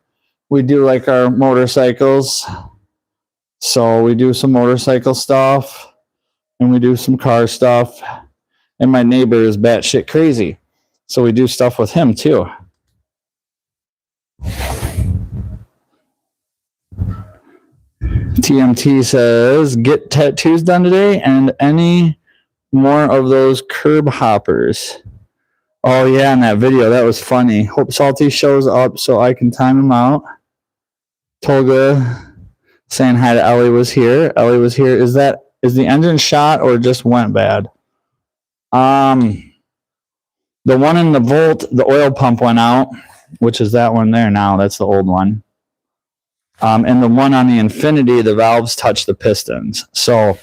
We do like our motorcycles. So we do some motorcycle stuff and we do some car stuff. And my neighbor is batshit crazy. So we do stuff with him too. TMT says, get tattoos done today and any more of those curb hoppers. Oh yeah, in that video, that was funny. Hope Salty shows up so I can time him out. Tolga saying hi to Ellie was here. Ellie was here. Is the engine shot or just went bad? The one in the Volt, the oil pump went out, which is that one there now. That's the old one. And the one on the Infinity, the valves touch the pistons. So,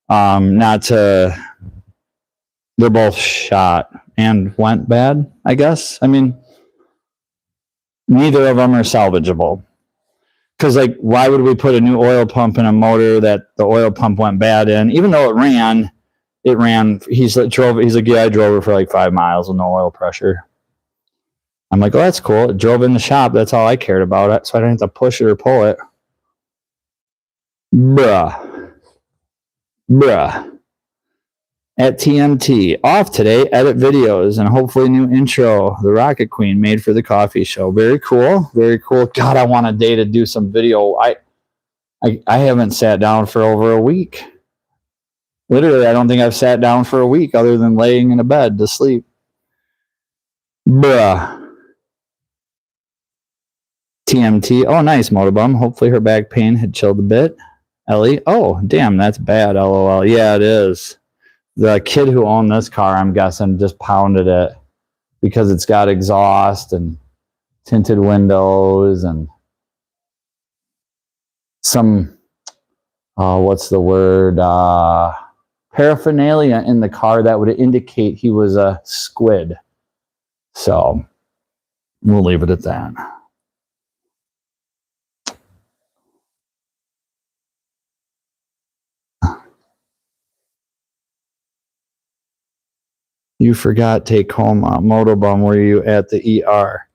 they're both shot and went bad, I guess. I mean, neither of them are salvageable. Because, like, why would we put a new oil pump in a motor that the oil pump went bad in? Even though it ran. He's like, yeah, I drove it for like 5 miles with no oil pressure. I'm like, oh, that's cool. It drove in the shop. That's all I cared about it. So I didn't have to push it or pull it. Bruh. At TMT. Off today. Edit videos and hopefully new intro. The Rocket Queen made for the coffee show. Very cool. Very cool. God, I want a day to do some video. I haven't sat down for over a week. Literally, I don't think I've sat down for a week other than laying in a bed to sleep. Bruh. TMT. Oh, nice, Motorbum. Hopefully her back pain had chilled a bit. Ellie. Oh, damn, that's bad, LOL. Yeah, it is. The kid who owned this car, I'm guessing, just pounded it because it's got exhaust and tinted windows and some, what's the word? Paraphernalia in the car that would indicate he was a squid. So we'll leave it at that. You forgot take home Motobum. Were you at the ER?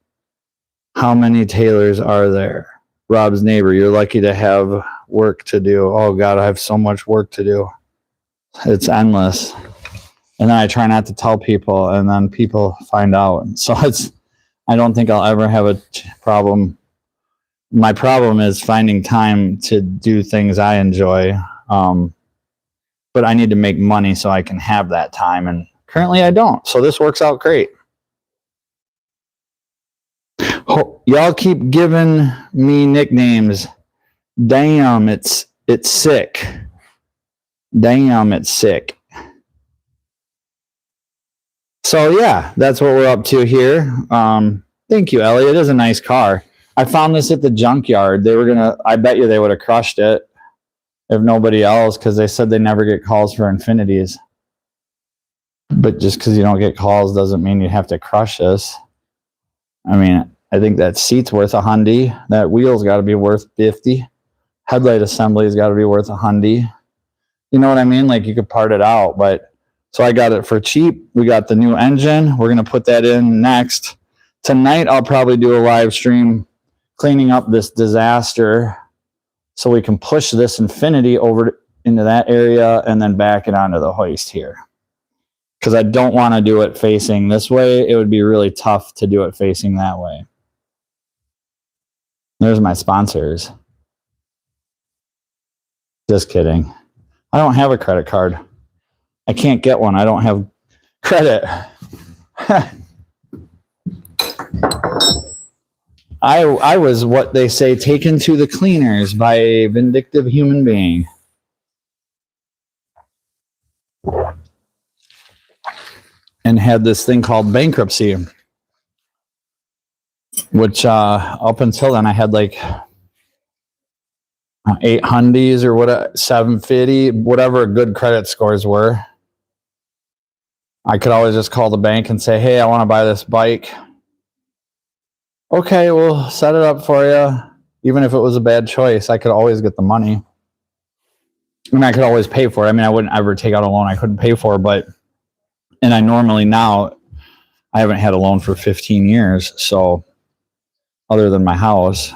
How many Taylors are there? Rob's neighbor. You're lucky to have work to do. Oh God, I have so much work to do. It's endless. And then I try not to tell people, and then people find out. So I don't think I'll ever have a problem. My problem is finding time to do things I enjoy. But I need to make money so I can have that time. And currently I don't. So this works out great. Y'all keep giving me nicknames. Damn, it's sick. Damn, it's sick. So yeah, that's what we're up to here. Thank you, Ellie. It is a nice car. I found this at the junkyard. I bet you they would have crushed it if nobody else, because they said they never get calls for Infinities. But just because you don't get calls doesn't mean you have to crush this. I mean, I think that seat's worth $100. That wheel's got to be worth $50. Headlight assembly's got to be worth $100. You know what I mean? Like, you could part it out. But so I got it for cheap. We got the new engine. We're going to put that in next. Tonight, I'll probably do a live stream cleaning up this disaster so we can push this Infinity over into that area and then back it onto the hoist here. Because I don't want to do it facing this way. It would be really tough to do it facing that way. There's my sponsors. Just kidding. I don't have a credit card. I can't get one. I don't have credit. I was what they say taken to the cleaners by a vindictive human being. And had this thing called bankruptcy, which up until then I had like 800s or what, 750, whatever good credit scores were. I could always just call the bank and say, hey, I want to buy this bike. Okay, we'll set it up for you. Even if it was a bad choice, I could always get the money. I mean, I could always pay for it. I mean, I wouldn't ever take out a loan I couldn't pay for, but, and I normally now, I haven't had a loan for 15 years, so other than my house.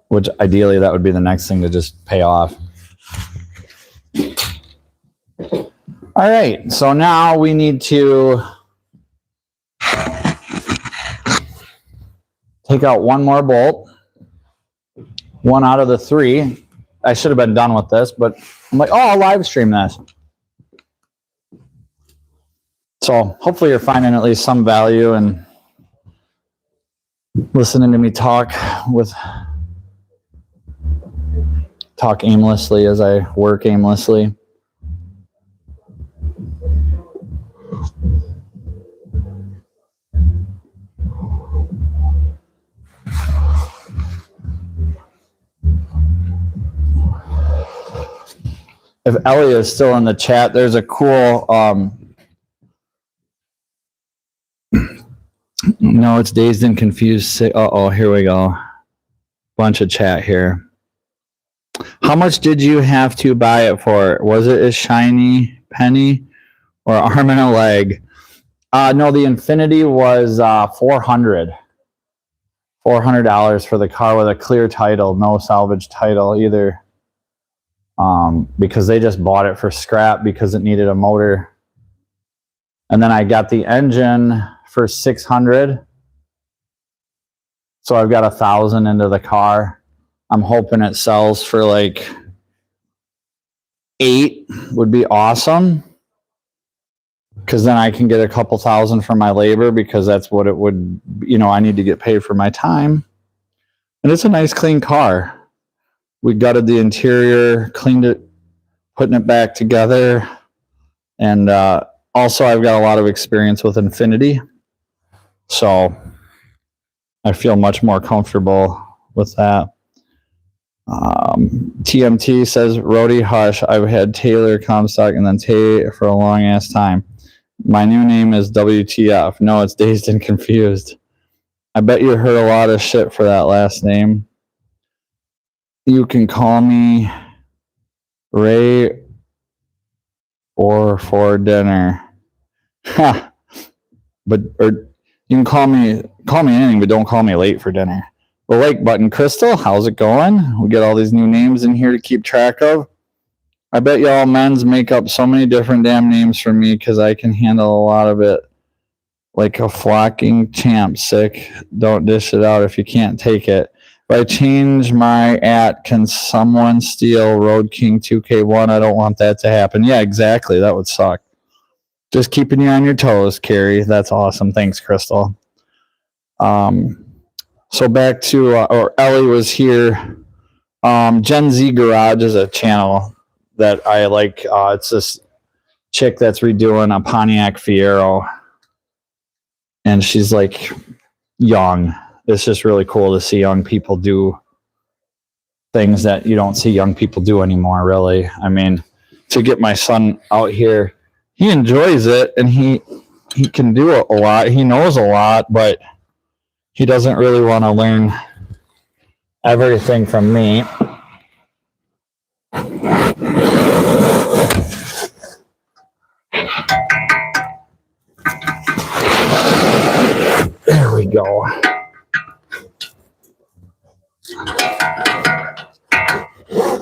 Which ideally that would be the next thing to just pay off. All right, so now we need to take out one more bolt. One out of the three. I should have been done with this, but I'm like, oh, I'll live stream this. So hopefully you're finding at least some value in listening to me talk aimlessly as I work aimlessly. If Ellie is still in the chat, there's a cool, no, it's Dazed and Confused. Uh-oh, here we go. Bunch of chat here. How much did you have to buy it for? Was it a shiny penny or arm and a leg? No, the Infinity was $400 for the car with a clear title, no salvage title either. Because they just bought it for scrap because it needed a motor. And then I got the engine for $600. So I've got 1,000 into the car. I'm hoping it sells for like 8 would be awesome. Because then I can get a couple thousand for my labor, because that's what it would, I need to get paid for my time. And it's a nice clean car. We gutted the interior, cleaned it, putting it back together. And also I've got a lot of experience with Infinity. So I feel much more comfortable with that. TMT says, Rody Hush, I've had Taylor Comstock and then Tay for a long ass time. My new name is WTF. No, it's Dazed and Confused. I bet you heard a lot of shit for that last name. You can call me Ray or for dinner. Ha. Or you can call me anything, but don't call me late for dinner. The like button, Crystal, how's it going? We get all these new names in here to keep track of. I bet y'all men's make up so many different damn names for me, because I can handle a lot of it like a flocking champ. Sick. Don't dish it out if you can't take it. If I change my can someone steal Road King 2K1? I don't want that to happen. Yeah, exactly. That would suck. Just keeping you on your toes, Carrie. That's awesome. Thanks, Crystal. So back to, Ellie was here. Gen Z Garage is a channel that I like. It's this chick that's redoing a Pontiac Fiero. And she's like young. It's just really cool to see young people do things that you don't see young people do anymore, really. I mean, to get my son out here, he enjoys it, and he can do a lot. He knows a lot, but he doesn't really want to learn everything from me. There we go.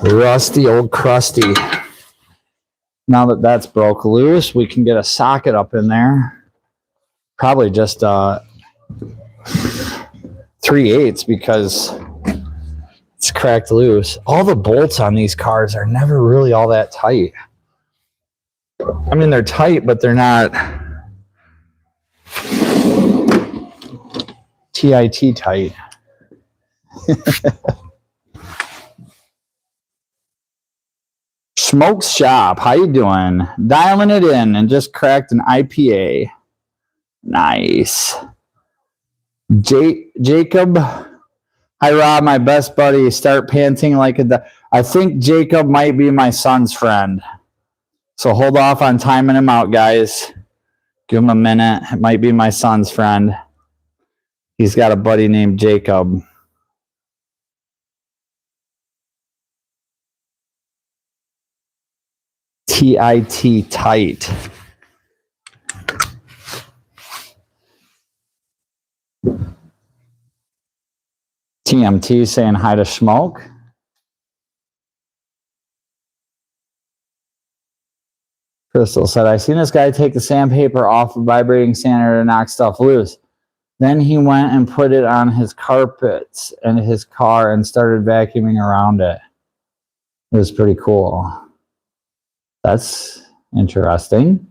Rusty old crusty. Now that that's broke loose, we can get a socket up in there. Probably just 3/8, because it's cracked loose. All the bolts on these cars are never really all that tight. I mean, they're tight, but they're not TIT tight. Smoke Shop, how you doing? Dialing it in and just cracked an IPA. Nice. Jacob, hi Rob, my best buddy. Start panting like I think Jacob might be my son's friend. So hold off on timing him out, guys. Give him a minute. It might be my son's friend. He's got a buddy named Jacob. TIT tight. TMT saying hi to Smoke. Crystal said, I seen this guy take the sandpaper off a vibrating sander to knock stuff loose. Then he went and put it on his carpets and his car and started vacuuming around it. It was pretty cool. That's interesting.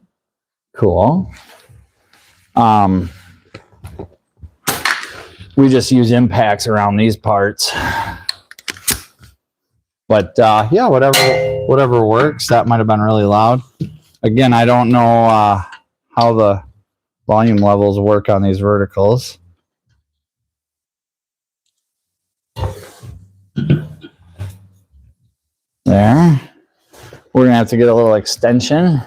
Cool. We just use impacts around these parts. But yeah, whatever works. That might have been really loud. Again, I don't know how the volume levels work on these verticals. There. We're going to have to get a little extension.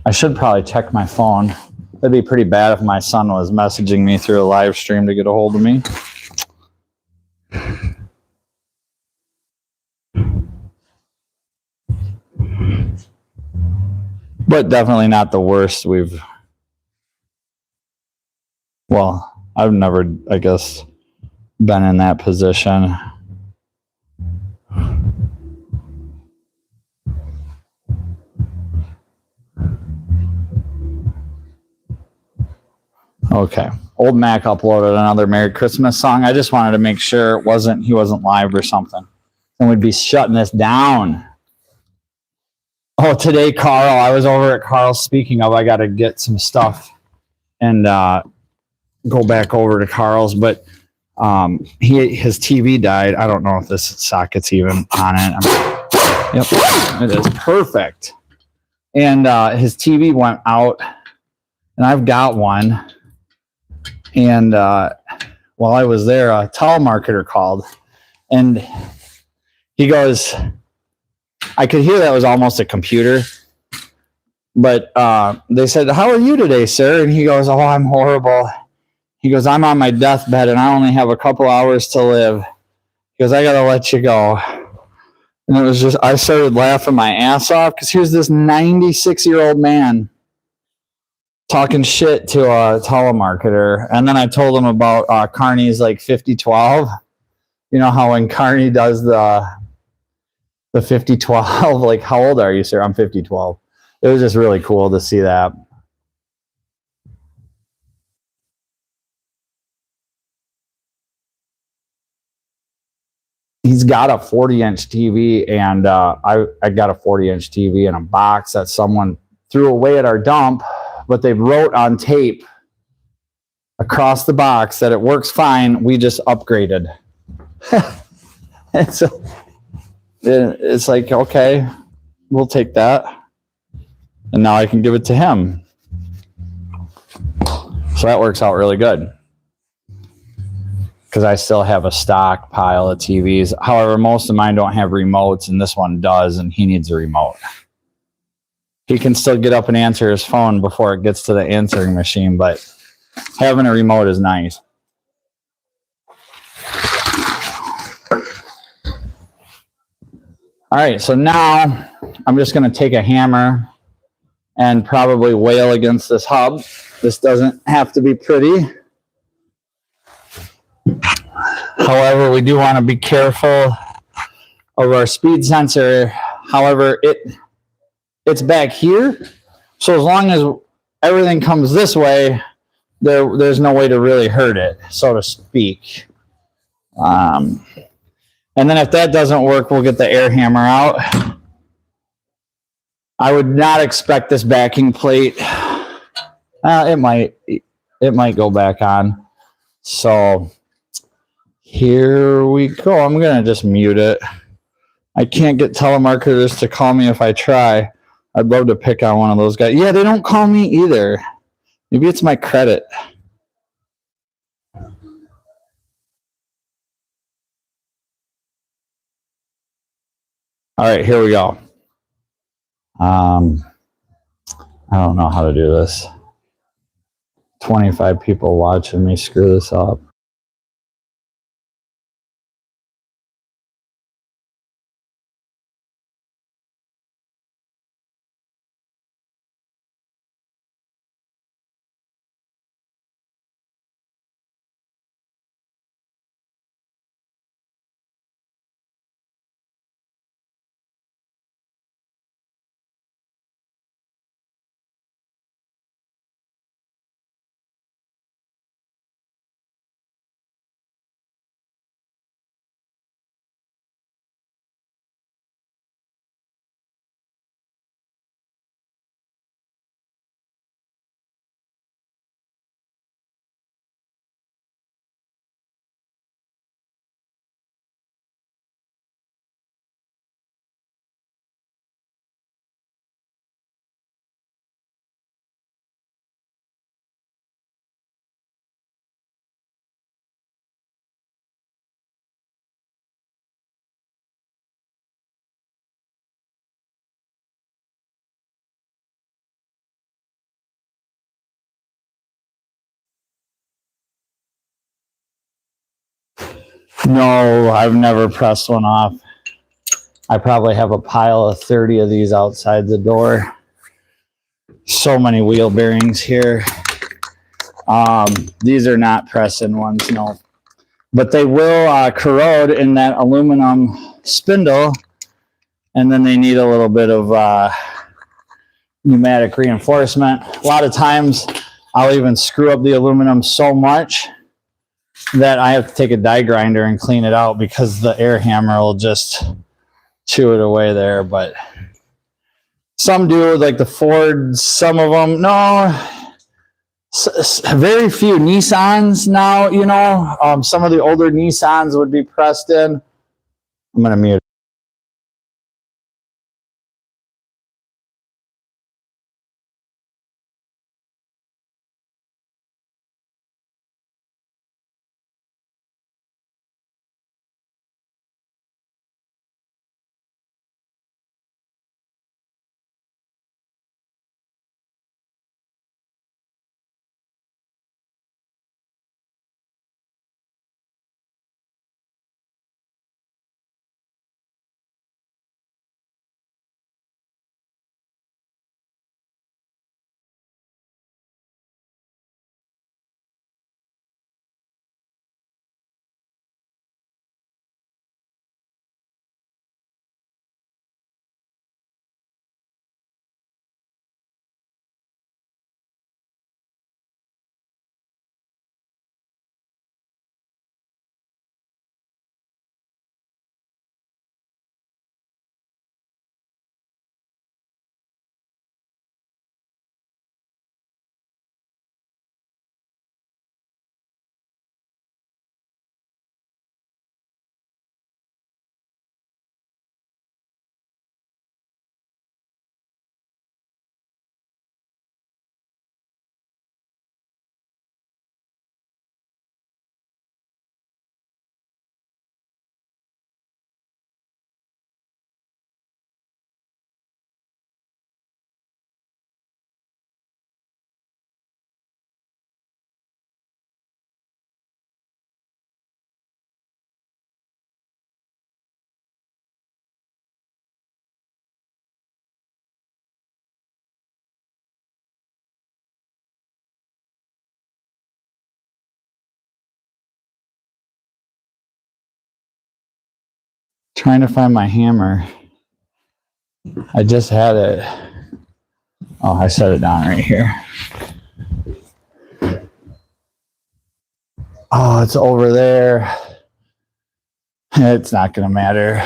I should probably check my phone. That'd be pretty bad if my son was messaging me through a live stream to get a hold of me. But definitely not the worst I've never, I guess, been in that position. Okay. Old Mac uploaded another Merry Christmas song. I just wanted to make sure he wasn't live or something. And we'd be shutting this down. Oh, today, Carl, I was over at Carl's. Speaking of, I got to get some stuff and go back over to Carl's, but his TV died. I don't know if this socket's even on it. Yep, it is perfect. And his TV went out, and I've got one. And while I was there, a telemarketer called, and he goes, I could hear that was almost a computer, but they said, "How are you today, sir?" And he goes, "Oh, I'm horrible." He goes, "I'm on my deathbed and I only have a couple hours to live." He goes, "I got to let you go." And it was just, I started laughing my ass off because here's this 96-year-old man talking shit to a telemarketer. And then I told him about Carney's like 5012. You know how when Carney does the 5012, like, "How old are you, sir?" "I'm 5012. It was just really cool to see that. He's got a 40-inch TV, and I got a 40-inch TV in a box that someone threw away at our dump, but they wrote on tape across the box that it works fine. We just upgraded. It's like, okay, we'll take that. And now I can give it to him. So that works out really good. Because I still have a stockpile of TVs. However, most of mine don't have remotes, and this one does, and he needs a remote. He can still get up and answer his phone before it gets to the answering machine, but having a remote is nice. All right, so now I'm just going to take a hammer and probably wail against this hub. This doesn't have to be pretty. However, we do want to be careful of our speed sensor. However, it's back here. So as long as everything comes this way, there's no way to really hurt it, so to speak. And then if that doesn't work, we'll get the air hammer out. I would not expect this backing plate. It might go back on. So here we go. I'm going to just mute it. I can't get telemarketers to call me if I try. I'd love to pick on one of those guys. Yeah, they don't call me either. Maybe it's my credit. All right, here we go. I don't know how to do this. 25 people watching me screw this up. No, I've never pressed one off. I probably have a pile of 30 of these outside the door. So many wheel bearings here. These are not press-in ones, no. But they will corrode in that aluminum spindle, and then they need a little bit of pneumatic reinforcement. A lot of times I'll even screw up the aluminum so much that I have to take a die grinder and clean it out because the air hammer will just chew it away there. But some do, like the Ford, some of them, no, very few Nissans now, you know. Some of the older Nissans would be pressed in. I'm going to mute. Trying to find my hammer. I just had it. Oh, I set it down right here. Oh, it's over there. It's not going to matter.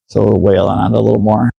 So we'll wail on it a little more.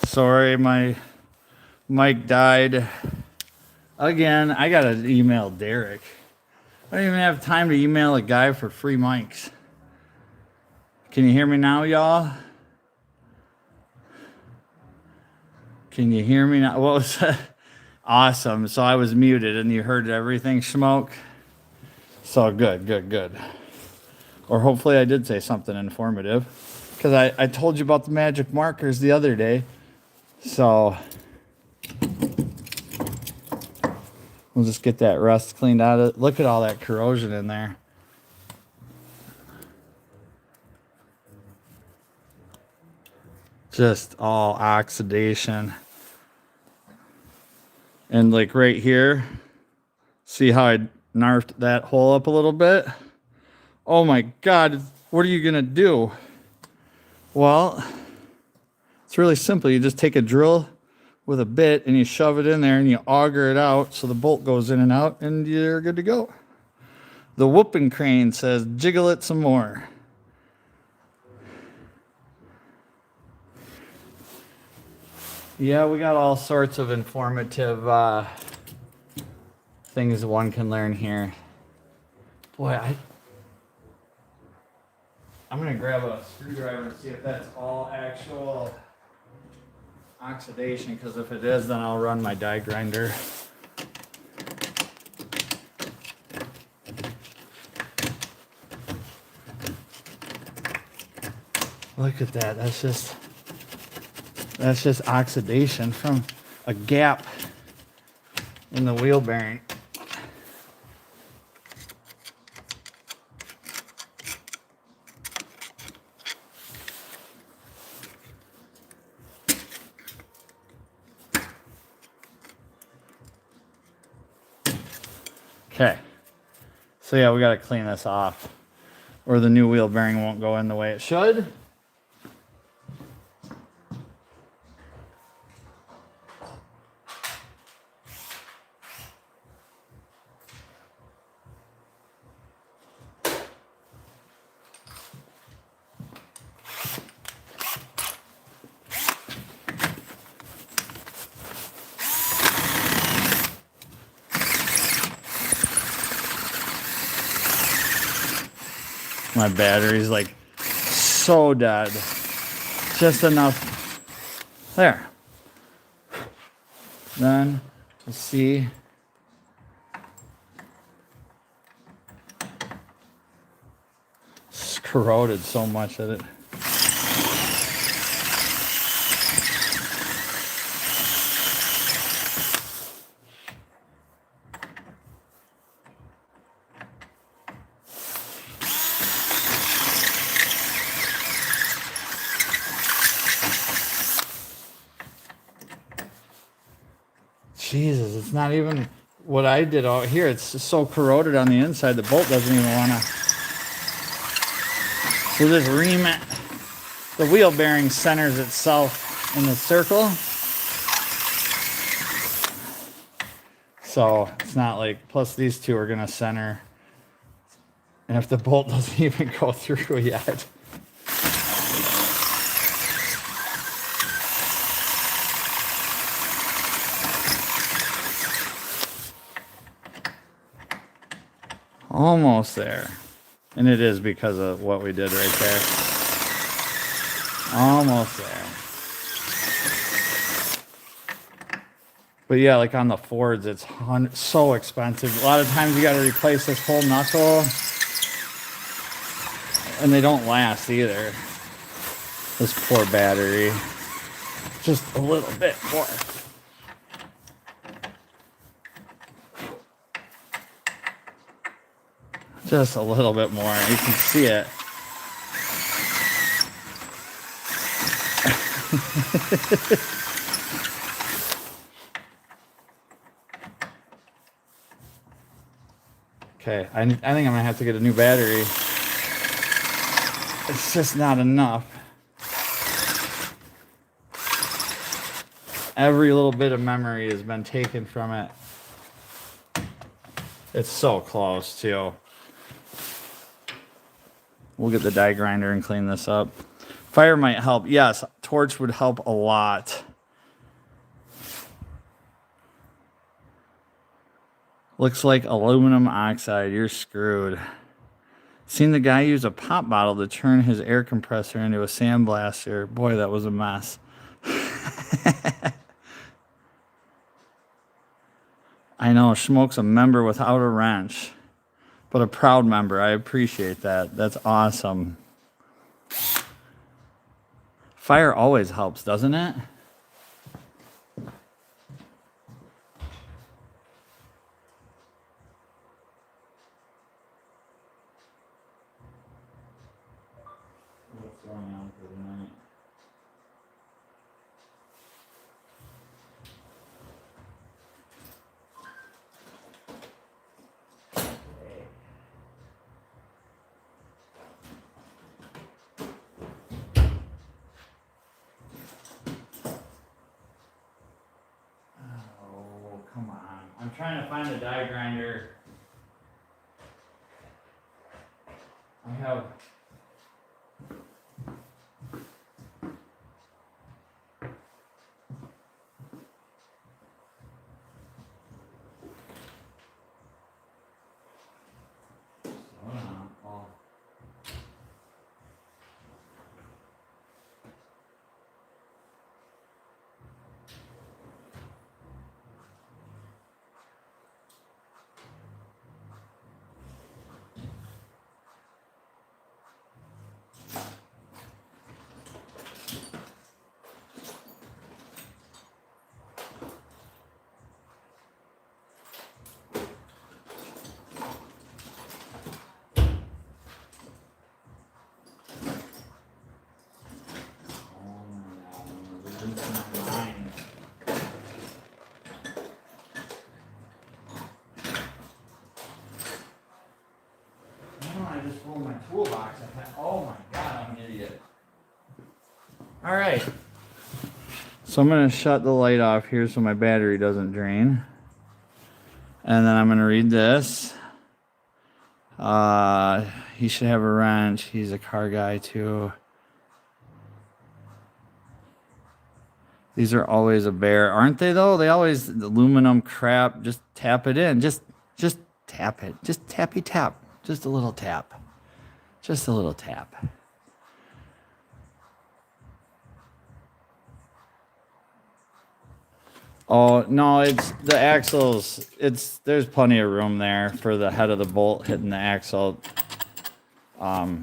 Sorry, my mic died. Again, I gotta email Derek. I don't even have time to email a guy for free mics. Can you hear me now, y'all? Can you hear me now? What was that? Awesome. So I was muted and you heard everything, Smoke? So good. Or hopefully I did say something informative. Because I told you about the magic markers the other day. So we'll just get that rust cleaned out of it. Look at all that corrosion in there. Just all oxidation. And like right here, see how I narfed that hole up a little bit? Oh my God, what are you gonna do? Well, it's really simple. You just take a drill with a bit and you shove it in there and you auger it out so the bolt goes in and out and you're good to go. The whooping crane says jiggle it some more. Yeah, we got all sorts of informative things one can learn here. Boy, I'm gonna grab a screwdriver and see if that's all actual oxidation, because if it is, then I'll run my die grinder. Look at that. That's just oxidation from a gap in the wheel bearing. Okay, so yeah, we got to clean this off or the new wheel bearing won't go in the way it should. My battery's like so dead. Just enough. There. Then let's see. It's corroded so much that it. Jesus, it's not even what I did out here. It's just so corroded on the inside, the bolt doesn't even want to. So this remat, the wheel bearing centers itself in the circle. So it's not like, plus these two are going to center. And if the bolt doesn't even go through yet. Almost there. And it is because of what we did right there. Almost there. But yeah, like on the Fords, it's so expensive. A lot of times you got to replace this whole knuckle. And they don't last either. This poor battery. Just a little bit more. Just a little bit more. You can see it. Okay, I think I'm gonna have to get a new battery. It's just not enough. Every little bit of memory has been taken from it. It's so close too. We'll get the die grinder and clean this up. Fire might help. Yes, torch would help a lot. Looks like aluminum oxide. You're screwed. Seen the guy use a pop bottle to turn his air compressor into a sandblaster. Boy, that was a mess. I know, Schmoke's a member without a wrench, but a proud member. I appreciate that. That's awesome. Fire always helps, doesn't it? What's going on for the night? Oh, come on. I'm trying to find the die grinder. I have... Hold on. Oh. I just rolled my toolbox. Oh my god, I'm an idiot. Alright. So I'm going to shut the light off here so my battery doesn't drain. And then I'm going to read this. He should have a wrench. He's a car guy too. These are always a bear, aren't they though? They always, the aluminum crap, just tap it in. Just tap it. Just tappy tap. Just a little tap. Just a little tap. Oh, no, it's the axles. There's plenty of room there for the head of the bolt hitting the axle. I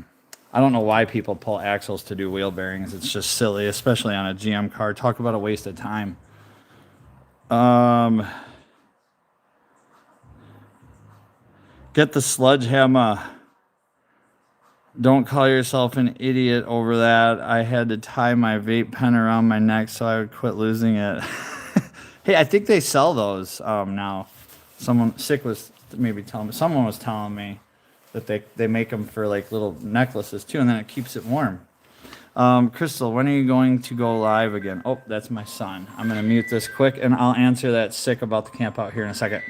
don't know why people pull axles to do wheel bearings. It's just silly, especially on a GM car. Talk about a waste of time. Get the sledgehammer. Don't call yourself an idiot over that. I had to tie my vape pen around my neck so I would quit losing it. Hey, I think they sell those now. Someone was telling me that they make them for like little necklaces too, and then it keeps it warm. Crystal, when are you going to go live again? Oh, that's my son. I'm going to mute this quick, and I'll answer that sick about the camp out here in a second.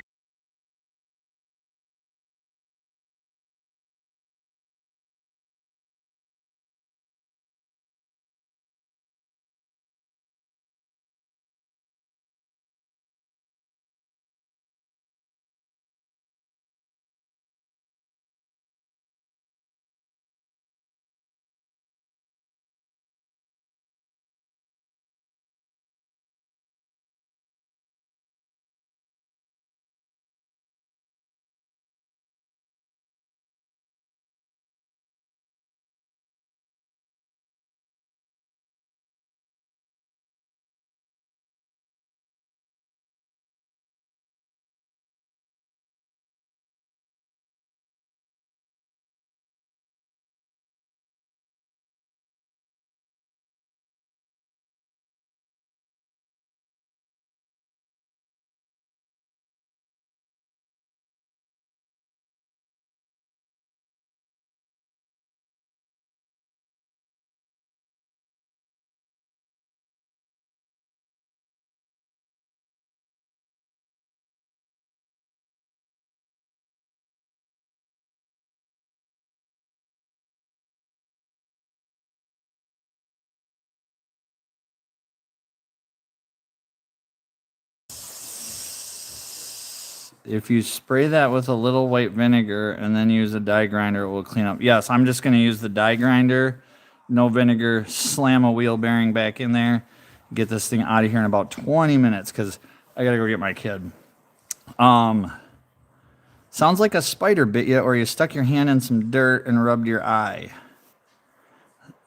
if you spray that with a little white vinegar and then use a die grinder, it will clean up. Yes, I'm just going to use the die grinder, no vinegar, slam a wheel bearing back in there, get this thing out of here in about 20 minutes because I got to go get my kid. Sounds like a spider bit you or you stuck your hand in some dirt and rubbed your eye.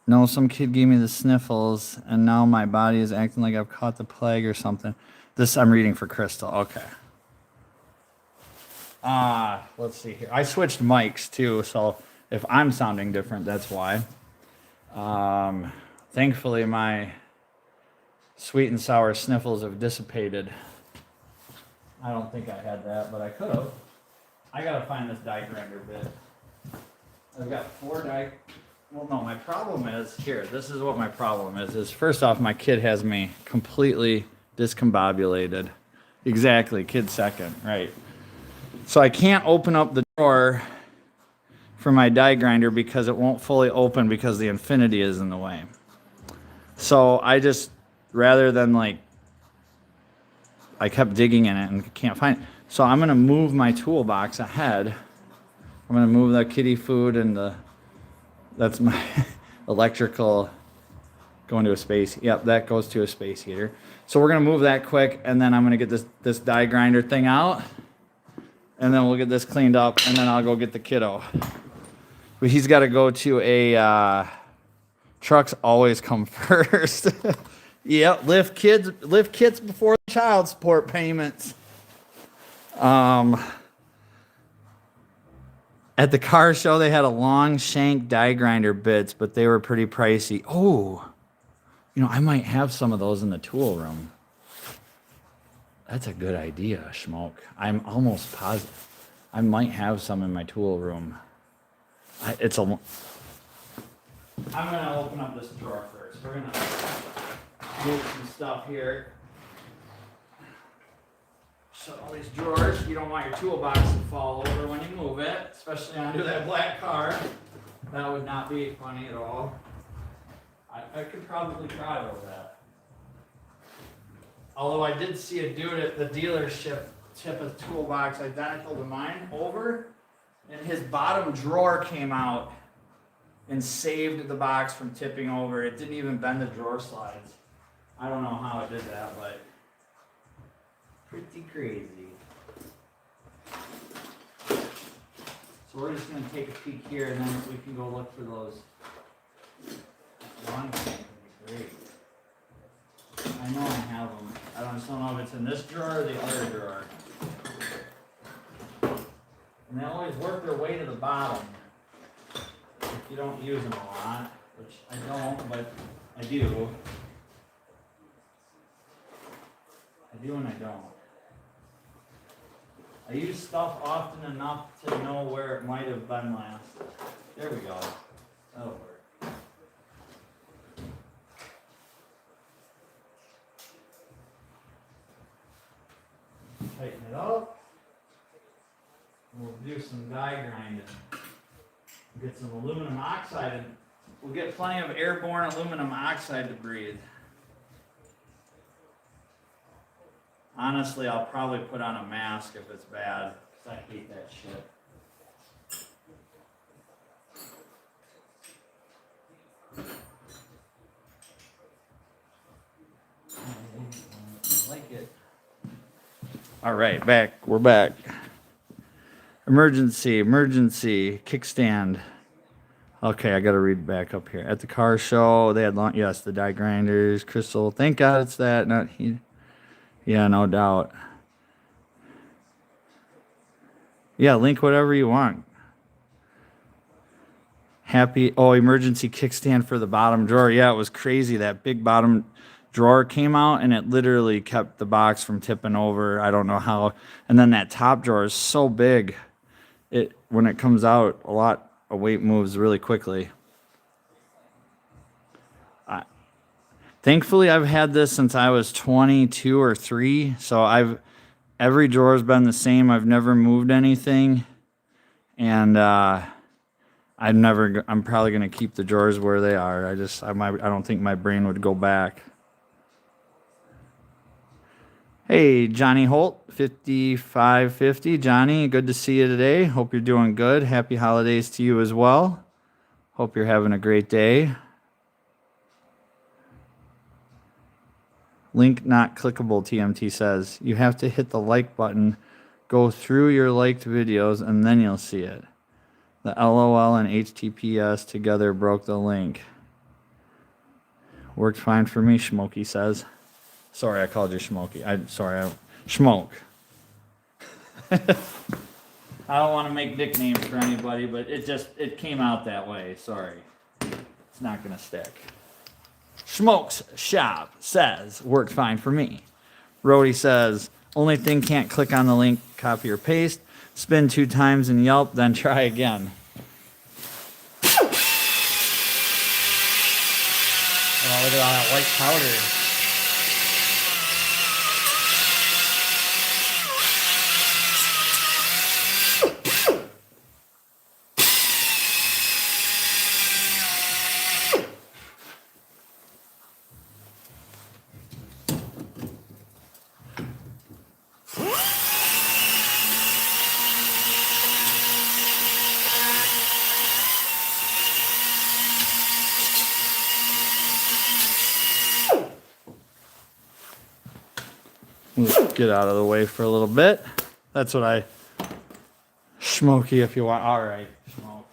No, some kid gave me the sniffles and now my body is acting like I've caught the plague or something. This I'm reading for Crystal. Okay. Let's see here. I switched mics too, so if I'm sounding different, that's why. Thankfully, my sweet and sour sniffles have dissipated. I don't think I had that, but I could have. I gotta find this die grinder bit. I've got 4 die. Well, no, my problem is here. This is what my problem is first off, my kid has me completely discombobulated. Exactly, kid second, right. So I can't open up the drawer for my die grinder because it won't fully open because the infinity is in the way. So I just, rather than like, I kept digging in it and can't find it. So I'm gonna move my toolbox ahead. I'm gonna move the kitty food and that's my electrical going to a space. Yep, that goes to a space heater. So we're gonna move that quick and then I'm gonna get this die grinder thing out. And then we'll get this cleaned up, and then I'll go get the kiddo. But he's got to go to a trucks always come first. Yep, lift kits before child support payments. At the car show, they had a long shank die grinder bits, but they were pretty pricey. Oh, I might have some of those in the tool room. That's a good idea, Schmoke. I'm almost positive. I might have some in my tool room. I'm going to open up this drawer first. We're going to move some stuff here. So all these drawers, you don't want your toolbox to fall over when you move it, especially onto that black car. That would not be funny at all. I could probably drive over that. Although I did see a dude at the dealership tip a toolbox identical to mine over, and his bottom drawer came out and saved the box from tipping over. It didn't even bend the drawer slides. I don't know how it did that, but pretty crazy. So we're just going to take a peek here, and then we can go look for those. One thing would be great. I know I have them. I just don't know if it's in this drawer or the other drawer. And they always work their way to the bottom if you don't use them a lot, which I don't, but I do. I do and I don't. I use stuff often enough to know where it might have been last. There we go. That'll work. Tighten it up. We'll do some die grinding. Get some aluminum oxide, and we'll get plenty of airborne aluminum oxide to breathe. Honestly, I'll probably put on a mask if it's bad, because I hate that shit. I like it. All right, we're back. Emergency, kickstand. Okay, I got to read back up here. At the car show, they had yes, the die grinders, Crystal. Thank God it's that, not he. Yeah, no doubt. Yeah, link whatever you want. Emergency kickstand for the bottom drawer. Yeah, it was crazy. That big bottom drawer came out and it literally kept the box from tipping over. I don't know how. And then that top drawer is so big. When it comes out, a lot of weight moves really quickly. Thankfully, I've had this since I was 22 or 3, so every drawer's been the same. I've never moved anything, and I'm probably going to keep the drawers where they are. I don't think my brain would go back. Hey, Johnny Holt, 5550. Johnny, good to see you today. Hope you're doing good. Happy holidays to you as well. Hope you're having a great day. Link not clickable, TMT says. You have to hit the like button, go through your liked videos, and then you'll see it. The LOL and HTTPS together broke the link. Worked fine for me, Smokey says. Sorry, I called you Smokey. Smoke. I don't want to make nicknames for anybody, but it came out that way. Sorry. It's not going to stick. Smokes Shop says, worked fine for me. Rody says, only thing can't click on the link, copy or paste. Spin 2 times in Yelp, then try again. Oh, look at all that white powder. Let's get out of the way for a little bit. That's what I... Smokey, if you want. All right, Smoke.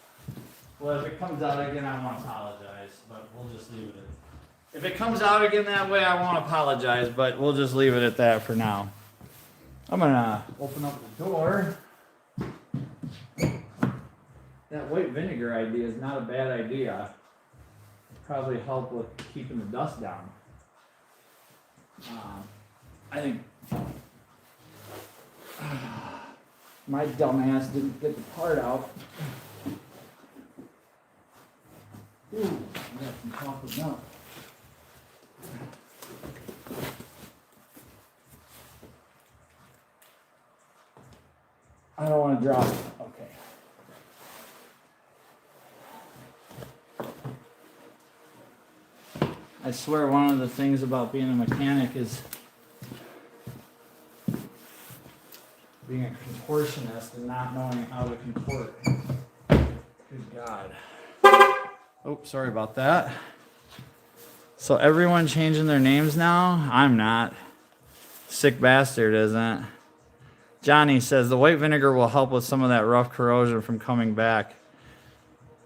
Well, if it comes out again, I want to apologize, but we'll just leave it. If it comes out again that way, I won't apologize, but we'll just leave it at that for now. I'm going to open up the door. That white vinegar idea is not a bad idea. Probably help with keeping the dust down. I think my dumbass didn't get the part out. Ooh, I got some chocolate milk. I don't want to drop it. Okay. I swear one of the things about being a mechanic is being a contortionist and not knowing how to contort. Good God. Oh, sorry about that. So everyone changing their names now? I'm not. Sick bastard isn't. Johnny says the white vinegar will help with some of that rough corrosion from coming back.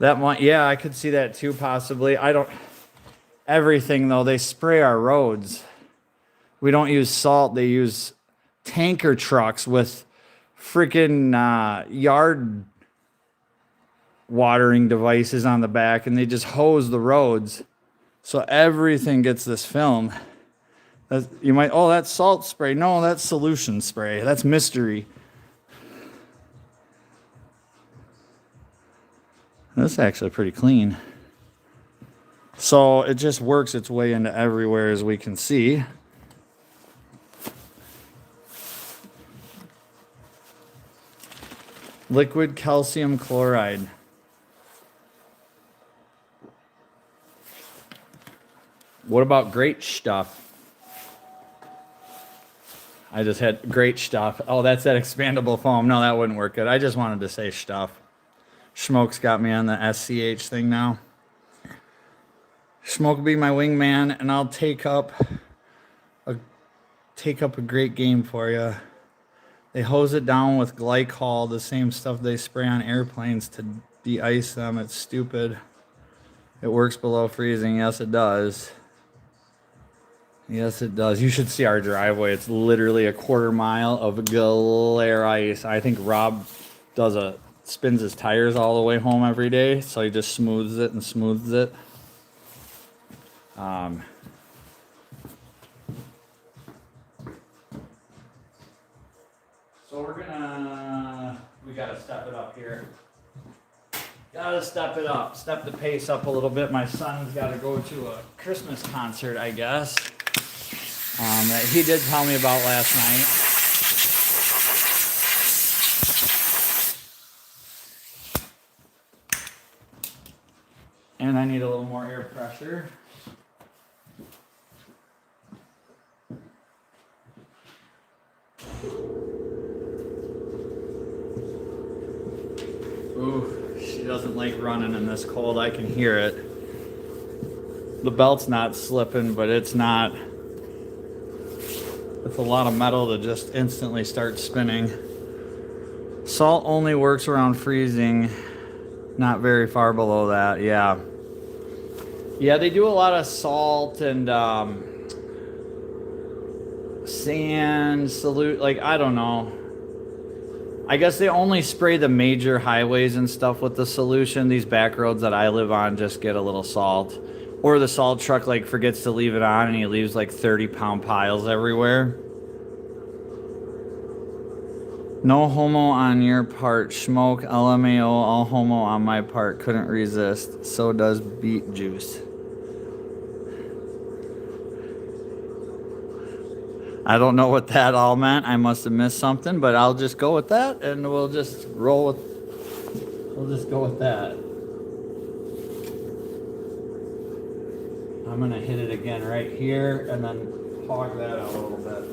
That might, yeah, I could see that too possibly. I don't, everything though, they spray our roads. We don't use salt, they use tanker trucks with freaking yard watering devices on the back, and they just hose the roads. So everything gets this film. You might, oh, that's salt spray. No, that's solution spray. That's mystery. That's actually pretty clean. So it just works its way into everywhere, as we can see. Liquid calcium chloride. What about great stuff? I just had great stuff. Oh, that's that expandable foam. No, that wouldn't work good. I just wanted to say stuff. Schmoke's got me on the SCH thing now. Schmoke will be my wingman, and I'll take up a great game for you. They hose it down with glycol, the same stuff they spray on airplanes to de-ice them. It's stupid. It works below freezing. Yes, it does. Yes, it does. You should see our driveway. It's literally a quarter mile of glare ice. I think Rob spins his tires all the way home every day, so he just smooths it and smooths it. So we gotta step it up here. Gotta step it up, step the pace up a little bit. My son's gotta go to a Christmas concert, I guess. That he did tell me about last night. And I need a little more air pressure. doesn't like running in this cold. I can hear it. The belt's not slipping, but it's not. It's a lot of metal to just instantly start spinning. Salt only works around freezing, not very far below that. Yeah. Yeah, they do a lot of salt and sand, salute, like, I don't know. I guess they only spray the major highways and stuff with the solution. These back roads that I live on just get a little salt. Or the salt truck like forgets to leave it on and he leaves like 30-pound piles everywhere. No homo on your part. Smoke, LMAO, all homo on my part. Couldn't resist. So does beet juice. I don't know what that all meant. I must have missed something, but I'll just go with that and we'll just roll with, we'll just go with that. I'm gonna hit it again right here and then hog that out a little bit.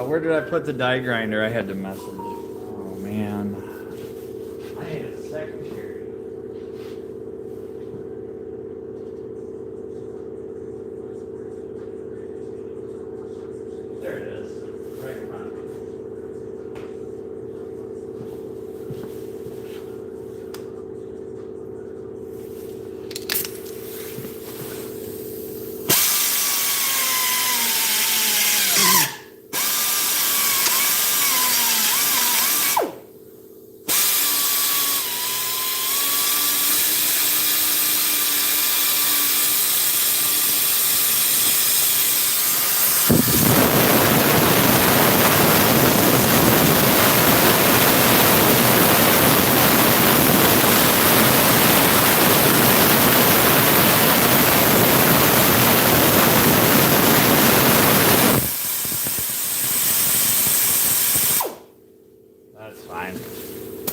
Where did I put the die grinder? I had to message. Oh man. I need a secretary. There it is. Right in front of me.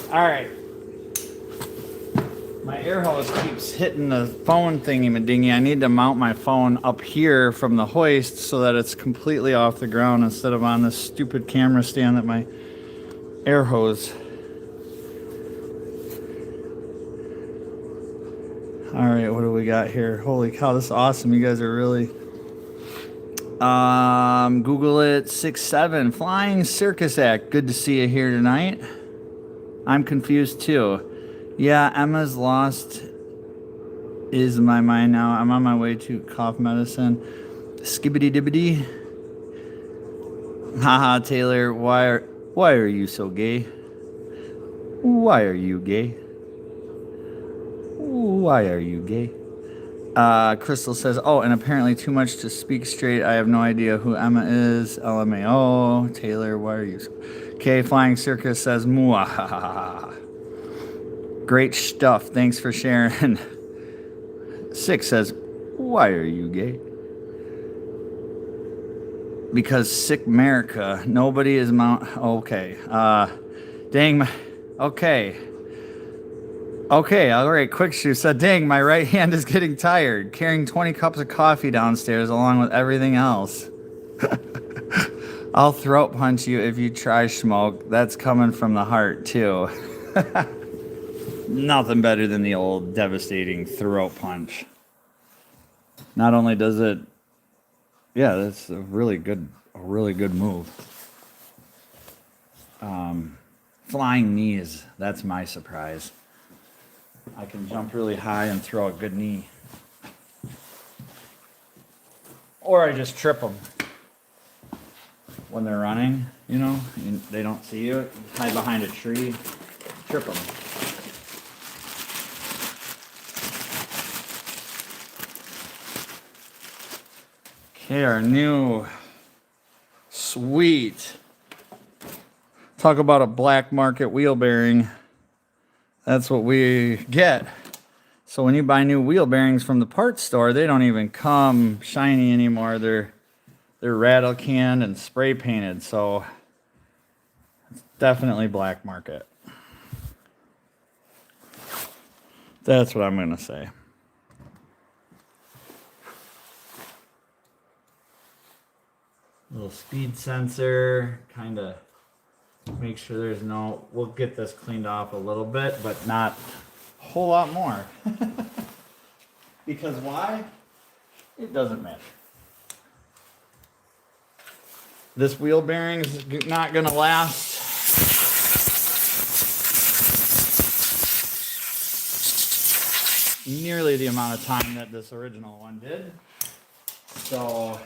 Alright. My air hose keeps hitting the phone thingy-ma-dingy. I need to mount my phone up here from the hoist so that it's completely off the ground instead of on this stupid camera stand that my air hose. Alright, what do we got here? Holy cow, this is awesome. You guys are really... Google it, 6'7", Flying Circus Act. Good to see you here tonight. I'm confused too. Yeah, Emma's lost is my mind now. I'm on my way to cough medicine. Skibbity dibbity. Haha, Taylor, why are you so gay? Why are you gay? Why are you gay? Crystal says, oh, and apparently too much to speak straight. I have no idea who Emma is. LMAO. Taylor, why are you so... Okay, Flying Circus says, muahaha. Great stuff. Thanks for sharing. 6 says, why are you gay? Because sick America. Nobody is okay. Dang my... Okay. Okay, all right. Quick Shoe said, dang, my right hand is getting tired. Carrying 20 cups of coffee downstairs along with everything else. I'll throat punch you if you try, Smoke. That's coming from the heart, too. Nothing better than the old devastating throat punch. Not only does it... Yeah, that's a really good move. Flying knees. That's my surprise. I can jump really high and throw a good knee. Or I just trip them. When they're running, you know, they don't see you. Hide behind a tree, trip them. Okay, our new sweet. Talk about a black market wheel bearing. That's what we get. So when you buy new wheel bearings from the parts store, they don't even come shiny anymore. They're rattle canned and spray painted. So it's definitely black market. That's what I'm gonna say. Little speed sensor, kind of make sure there's no, we'll get this cleaned off a little bit, but not a whole lot more. Because why? It doesn't matter. This wheel bearing is not gonna last nearly the amount of time that this original one did. So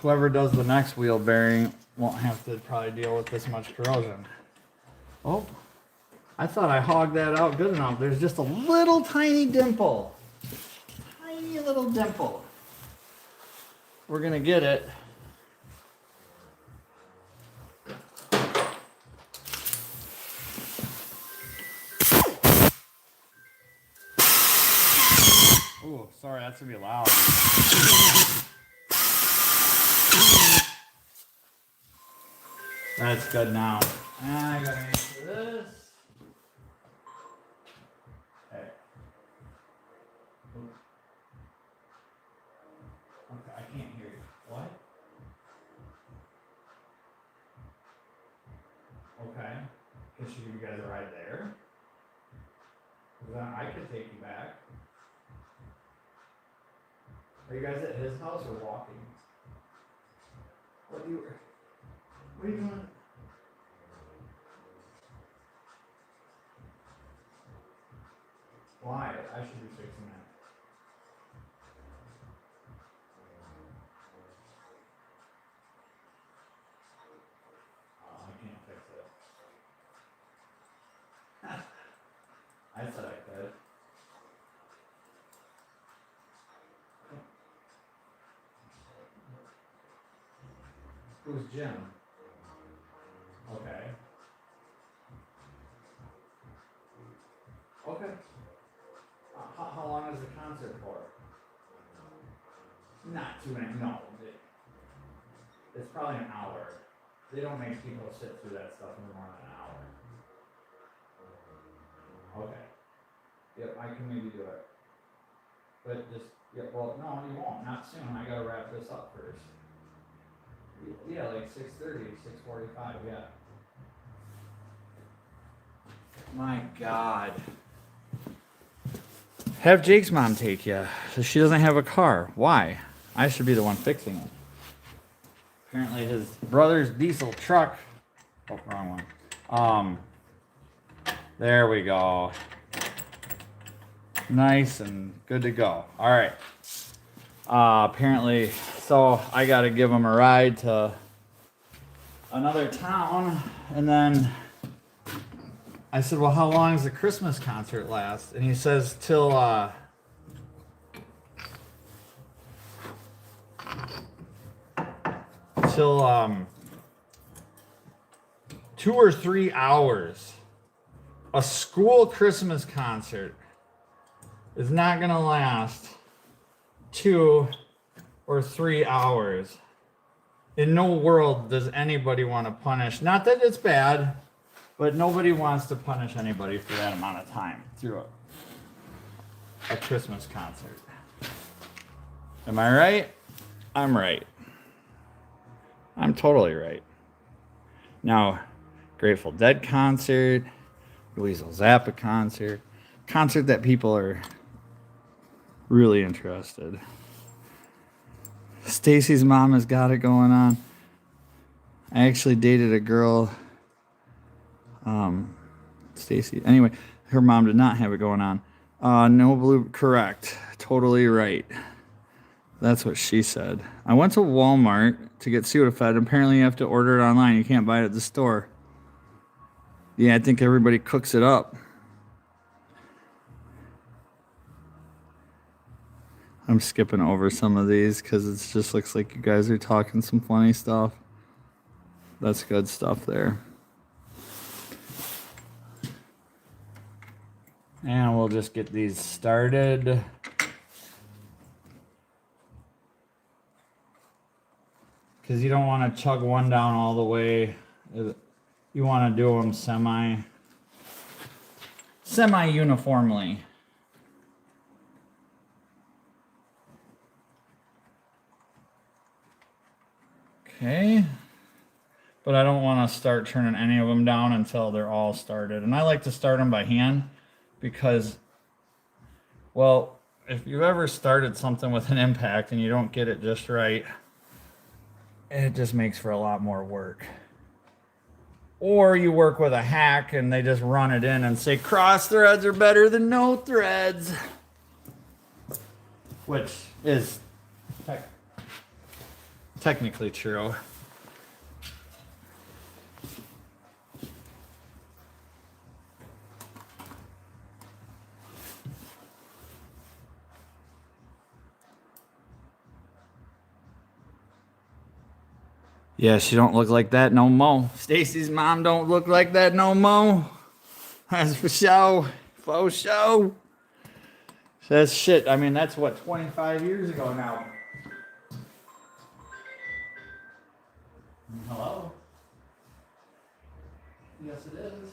whoever does the next wheel bearing won't have to probably deal with this much corrosion. Oh, I thought I hogged that out good enough. There's just a little tiny dimple. Tiny little dimple. We're gonna get it. Oh, sorry, that's gonna be loud. That's good now. And I gotta make sure this. Okay. Okay, I can't hear you. What? Okay. Can she give you guys a ride there? Because then I could take you back. Are you guys at his house or walking? What are you doing? Why? I should be fixing that. Oh, I can't fix it. I said I could. Who's Jim? Okay. Okay. How long is the concert for? Not 2 minutes. No. It's probably an hour. They don't make people sit through that stuff for more than an hour. Okay. Yep, I can maybe do it. But just, yeah, well, no, you won't. Not soon. I gotta wrap this up first. Yeah, like 6:30, 6:45, yeah. My God. Have Jake's mom take you. So she doesn't have a car. Why? I should be the one fixing it. Apparently his brother's diesel truck. Oh, wrong one. There we go. Nice and good to go. All right. Apparently, so I got to give him a ride to another town, and then I said, well, how long does the Christmas concert last? And he says till 2 or 3 hours. A school Christmas concert is not gonna last 2 or 3 hours. In no world does anybody want to punish, not that it's bad, but nobody wants to punish anybody for that amount of time through a Christmas concert. Am I right? I'm right. I'm totally right. Now, Grateful Dead concert, Weasel Zappa concert that people are really interested. Stacy's mom has got it going on. I actually dated a girl, Stacy. Anyway, her mom did not have it going on. No blue, correct. Totally right. That's what she said. I went to Walmart to get Sudafed. Apparently you have to order it online. You can't buy it at the store. Yeah, I think everybody cooks it up. I'm skipping over some of these because it just looks like you guys are talking some funny stuff. That's good stuff there. And we'll just get these started. Because you don't want to chug one down all the way. You want to do them semi-uniformly. Okay. But I don't want to start turning any of them down until they're all started. And I like to start them by hand because, well, if you've ever started something with an impact and you don't get it just right, it just makes for a lot more work. Or you work with a hack and they just run it in and say cross threads are better than no threads, which is technically true. Yeah, she don't look like that no more. Stacy's mom don't look like that no more. That's for sure. For sure. That's shit. I mean, that's what, 25 years ago now. Hello? Yes, it is.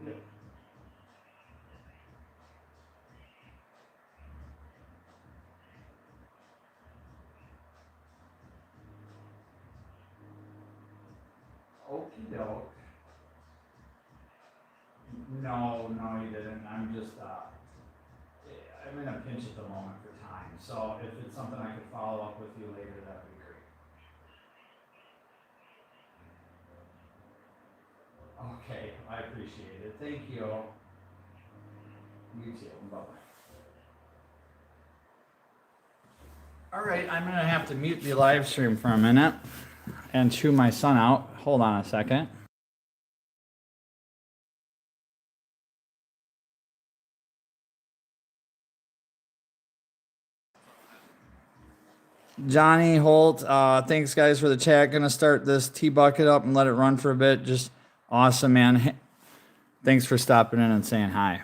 Yep. Okie doke. No, you didn't. I'm just, I'm in a pinch at the moment for time. So if it's something I could follow up with you later, that'd be great. Okay, I appreciate it. Thank you. You too. Bye-bye. All right, I'm gonna have to mute the live stream for a minute and chew my son out. Hold on a second. Johnny Holt, thanks guys for the chat. Gonna start this tea bucket up and let it run for a bit. Just awesome, man. Thanks for stopping in and saying hi.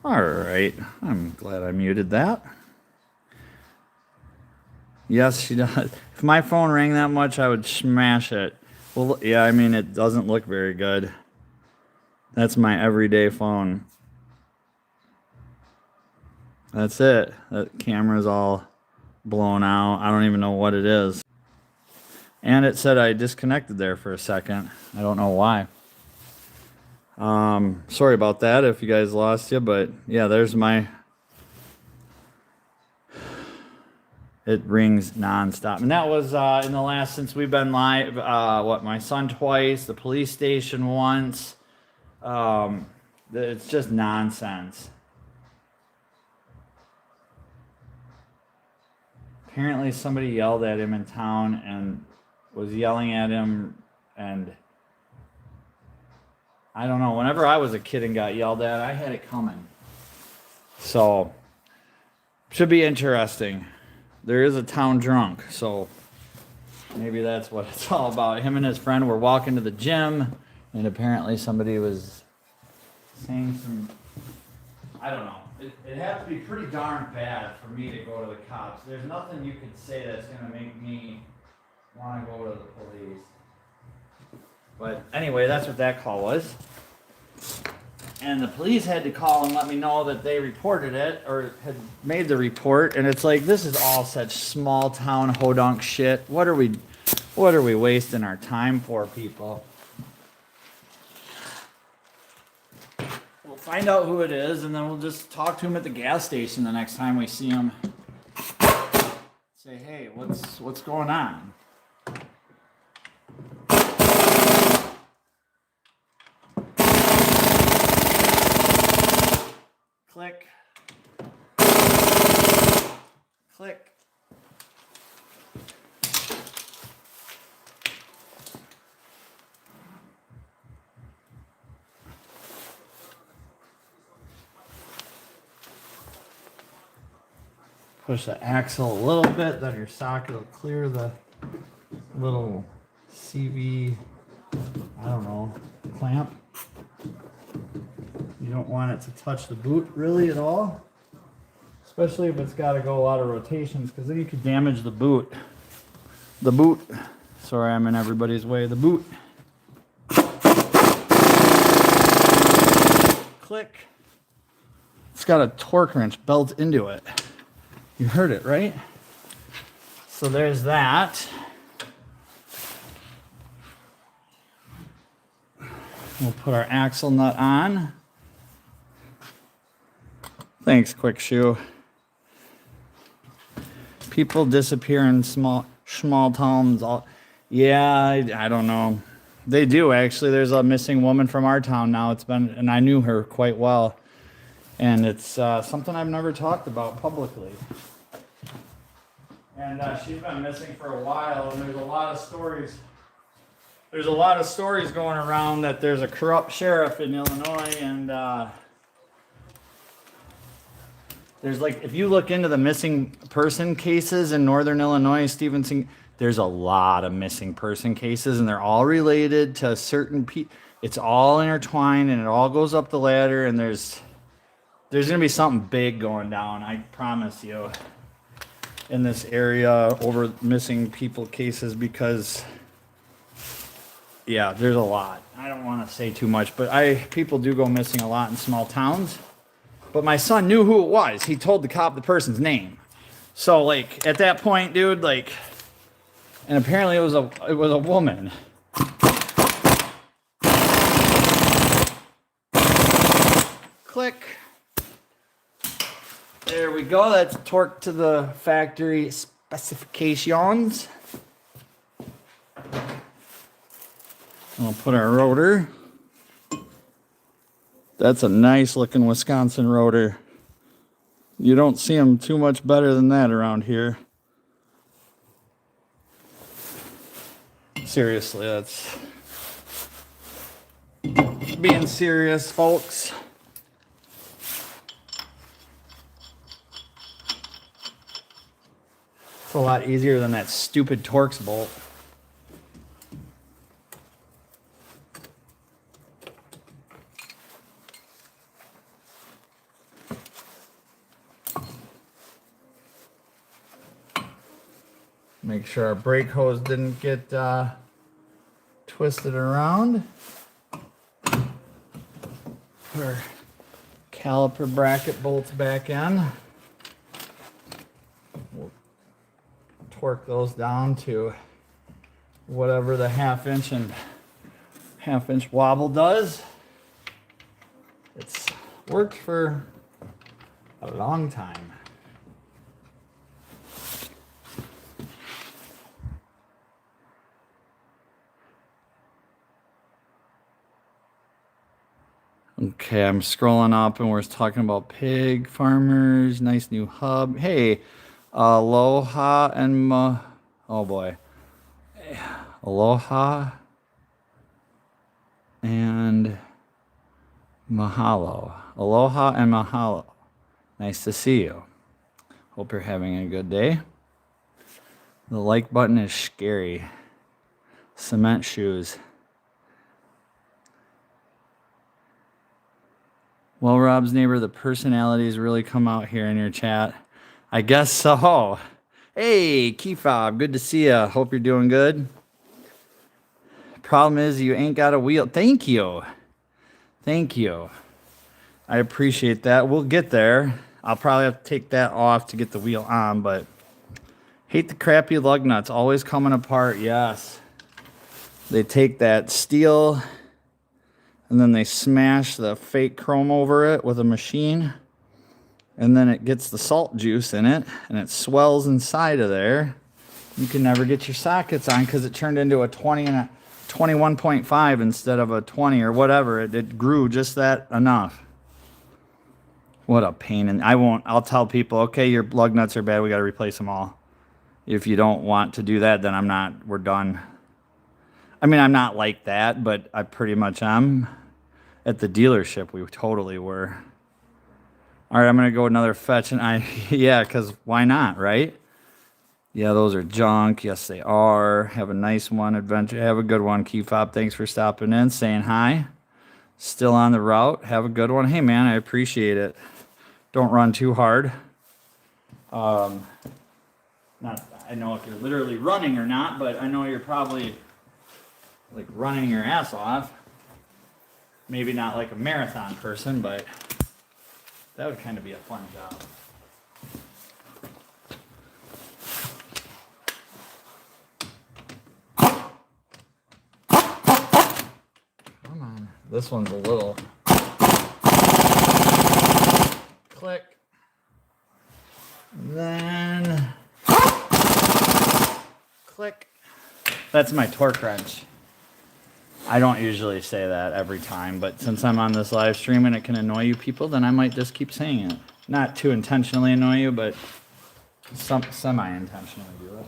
All right, I'm glad I muted that. Yes, she does. If my phone rang that much, I would smash it. Well, yeah, I mean, it doesn't look very good. That's my everyday phone. That's it. That camera's all blown out. I don't even know what it is. And it said I disconnected there for a second. I don't know why. Sorry about that if you guys lost you, but yeah, there's my... It rings nonstop. And that was in the last, since we've been live, my son twice, the police station once. It's just nonsense. Apparently somebody yelled at him in town and was yelling at him, and I don't know, whenever I was a kid and got yelled at, I had it coming. So, should be interesting. There is a town drunk, so maybe that's what it's all about. Him and his friend were walking to the gym, and apparently somebody was saying some, I don't know. It has to be pretty darn bad for me to go to the cops. There's nothing you could say that's going to make me want to go to the police. But anyway, that's what that call was. And the police had to call and let me know that they reported it or had made the report. And it's like, this is all such small town hodunk shit. What are we wasting our time for, people? We'll find out who it is, and then we'll just talk to him at the gas station the next time we see him. Say, hey, what's going on? Click. Click. Push the axle a little bit, then your socket will clear the little CV, I don't know, clamp. You don't want it to touch the boot really at all, especially if it's got to go a lot of rotations, because then you could damage the boot. The boot. Sorry, I'm in everybody's way. The boot. Click. It's got a torque wrench built into it. You heard it, right? So there's that. We'll put our axle nut on. Thanks, Quick Shoe. People disappear in small towns. Yeah, I don't know. They do, actually. There's a missing woman from our town now. And I knew her quite well. And it's something I've never talked about publicly. And she's been missing for a while, and there's a lot of stories. There's a lot of stories going around that there's a corrupt sheriff in Illinois, and there's like, if you look into the missing person cases in northern Illinois, Stevenson, there's a lot of missing person cases, and they're all related to certain people. It's all intertwined, and it all goes up the ladder, and there's going to be something big going down, I promise you, in this area over missing people cases, because, yeah, there's a lot. I don't want to say too much, but people do go missing a lot in small towns. But my son knew who it was. He told the cop the person's name. So, like, at that point, dude, like, and apparently it was a woman. Click. There we go. That's torqued to the factory specifications. We'll put our rotor. That's a nice looking Wisconsin rotor. You don't see them too much better than that around here. Seriously, that's being serious, folks. It's a lot easier than that stupid Torx bolt. Make sure our brake hose didn't get twisted around. Put our caliper bracket bolts back in. We'll torque those down to whatever the half inch wobble does. It's worked for a long time. Okay, I'm scrolling up and we're talking about pig farmers, nice new hub. Hey, aloha and oh boy. Aloha and mahalo. Aloha and mahalo. Nice to see you. Hope you're having a good day. The like button is scary. Cement shoes. Well, Rob's neighbor, the personalities really come out here in your chat. I guess so. Hey, Keyfob, good to see ya. Hope you're doing good. Problem is, you ain't got a wheel. Thank you. Thank you. I appreciate that. We'll get there. I'll probably have to take that off to get the wheel on, but hate the crappy lug nuts. Always coming apart. Yes. They take that steel and then they smash the fake chrome over it with a machine. And then it gets the salt juice in it and it swells inside of there. You can never get your sockets on because it turned into a 20 and a 21.5 instead of a 20 or whatever. It grew just that enough. What a pain. And I'll tell people, okay, your lug nuts are bad. We got to replace them all. If you don't want to do that, then we're done. I mean, I'm not like that, but I pretty much am. At the dealership, we totally were. All right, I'm going to go another fetch. And yeah, because why not, right? Yeah, those are junk. Yes, they are. Have a nice one, Adventure. Have a good one, Key Fob. Thanks for stopping in, saying hi. Still on the route. Have a good one. Hey, man, I appreciate it. Don't run too hard. Not, I know if you're literally running or not, but I know you're probably like running your ass off. Maybe not like a marathon person, but that would kind of be a fun job. Come on. This one's a little click. Then click. That's my torque wrench. I don't usually say that every time, but since I'm on this live stream and it can annoy you people, then I might just keep saying it. Not to intentionally annoy you, but semi-intentionally do it.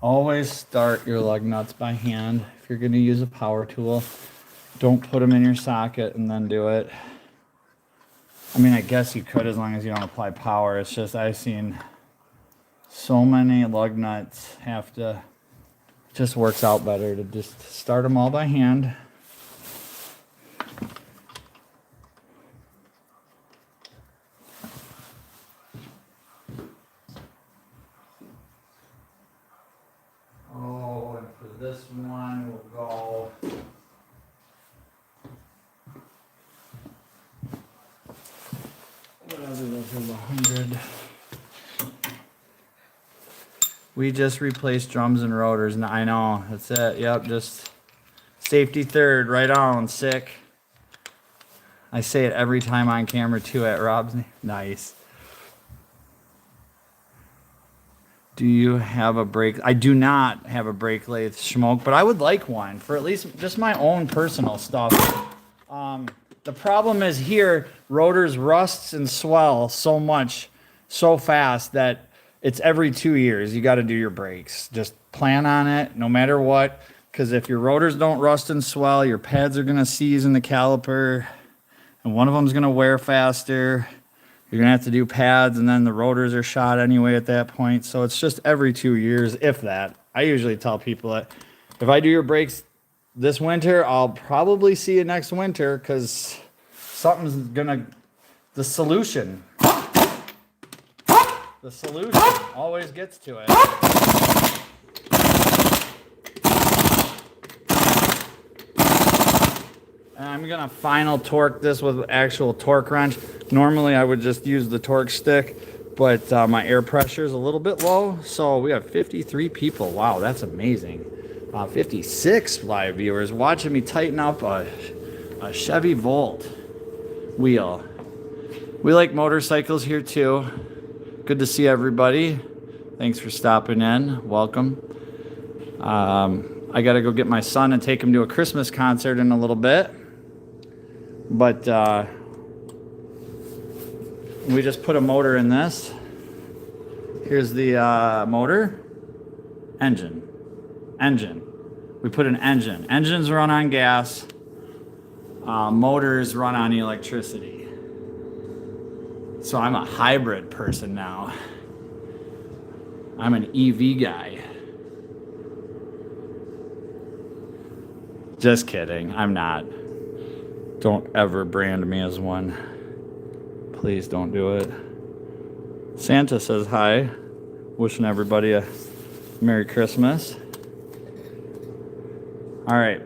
Always start your lug nuts by hand. If you're going to use a power tool, don't put them in your socket and then do it. I mean, I guess you could as long as you don't apply power. It's just I've seen so many lug nuts have to, it just works out better to just start them all by hand. Oh, and for this one, we'll go. Whatever, this is 100. We just replaced drums and rotors. And I know, that's it. Yep, just safety third, right on, sick. I say it every time on camera too at Rob's. Nice. Do you have a brake? I do not have a brake lathe, Schmoke, but I would like one for at least just my own personal stuff. The problem is here, rotors rusts and swell so much, so fast that it's every 2 years. You got to do your brakes. Just plan on it no matter what, because if your rotors don't rust and swell, your pads are going to seize in the caliper, and one of them's going to wear faster. You're going to have to do pads, and then the rotors are shot anyway at that point. So it's just every 2 years, if that. I usually tell people that if I do your brakes this winter, I'll probably see you next winter because something's going to... The solution always gets to it. And I'm going to final torque this with actual torque wrench. Normally I would just use the torque stick, but my air pressure is a little bit low. So we have 53 people. Wow, that's amazing. 56 live viewers watching me tighten up a Chevy Volt wheel. We like motorcycles here too. Good to see everybody. Thanks for stopping in. Welcome. I got to go get my son and take him to a Christmas concert in a little bit. But we just put a motor in this. Here's the motor. Engine. We put an engine. Engines run on gas. Motors run on electricity. So I'm a hybrid person now. I'm an EV guy. Just kidding. I'm not. Don't ever brand me as one. Please don't do it. Santa says hi. Wishing everybody a Merry Christmas. All right.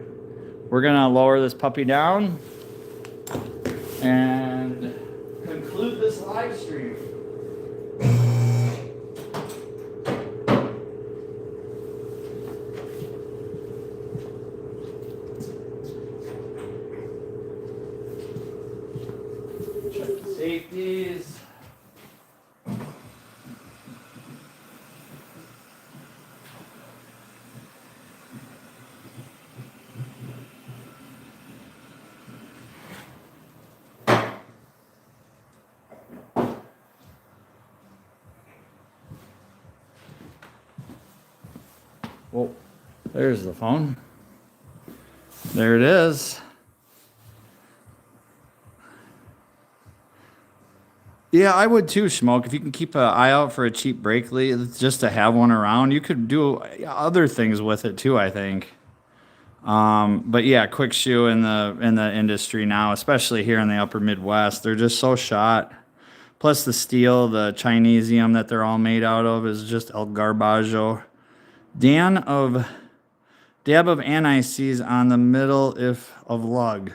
We're going to lower this puppy down and conclude this live stream. Check the safeties. Well, there's the phone. There it is. Yeah, I would too, Schmoke. If you can keep an eye out for a cheap brake lead, just to have one around, you could do other things with it too, I think. But yeah, quick shoe in the industry now, especially here in the upper Midwest, they're just so shot. Plus the steel, the Chinesium that they're all made out of is just El Garbaggio. Dab of anti-seize on the middle if of lug.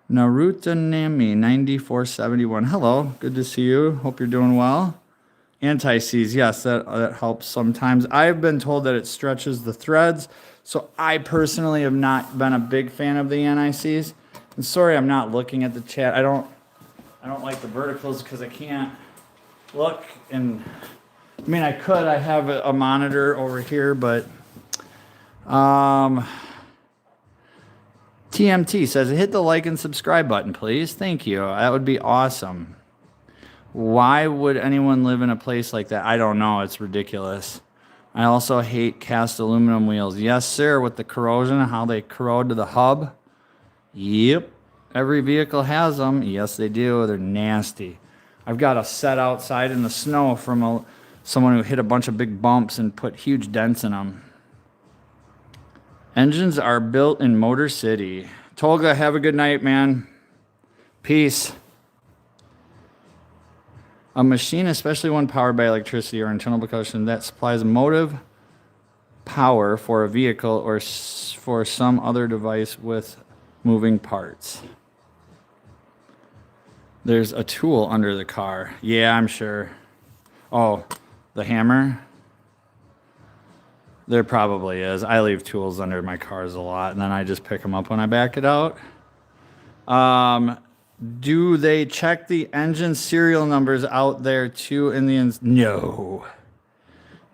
Naruto Nami 9471. Hello, good to see you. Hope you're doing well. Anti-seize, yes, that helps sometimes. I've been told that it stretches the threads, so I personally have not been a big fan of the anti-seize. And sorry, I'm not looking at the chat. I don't like the verticals because I can't look. And I mean, I could. I have a monitor over here, but TMT says, hit the like and subscribe button, please. Thank you. That would be awesome. Why would anyone live in a place like that? I don't know. It's ridiculous. I also hate cast aluminum wheels. Yes, sir, with the corrosion, how they corrode to the hub. Yep. Every vehicle has them. Yes, they do. They're nasty. I've got a set outside in the snow from someone who hit a bunch of big bumps and put huge dents in them. Engines are built in Motor City. Tolga, have a good night, man. Peace. A machine, especially one powered by electricity or internal combustion, that supplies motive power for a vehicle or for some other device with moving parts. There's a tool under the car. Yeah, I'm sure. Oh, the hammer? There probably is. I leave tools under my cars a lot, and then I just pick them up when I back it out. Do they check the engine serial numbers out there too in the No.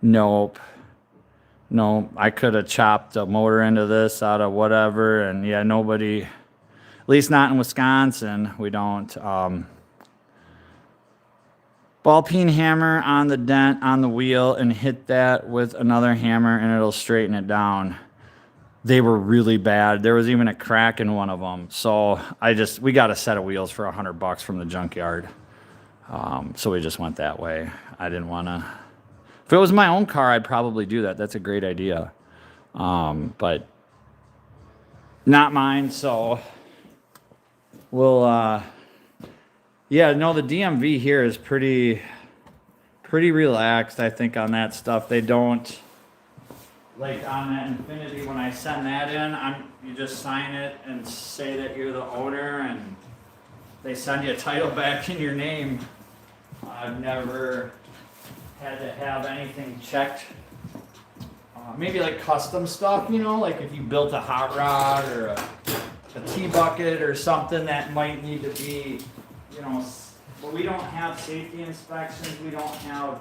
Nope. No, I could have chopped a motor into this out of whatever, and yeah, nobody, at least not in Wisconsin, we don't. Ball peen hammer on the dent on the wheel and hit that with another hammer and it'll straighten it down. They were really bad. There was even a crack in one of them. So we got a set of wheels for $100 from the junkyard. So we just went that way. I didn't want to. If it was my own car, I'd probably do that. That's a great idea. But not mine. So we'll, yeah, no, the DMV here is pretty relaxed, I think, on that stuff. They don't. Like on that Infinity, when I send that in, you just sign it and say that you're the owner, and they send you a title back in your name. I've never had to have anything checked. Maybe like custom stuff, like if you built a hot rod or a T-bucket or something that might need to be, but we don't have safety inspections. We don't have.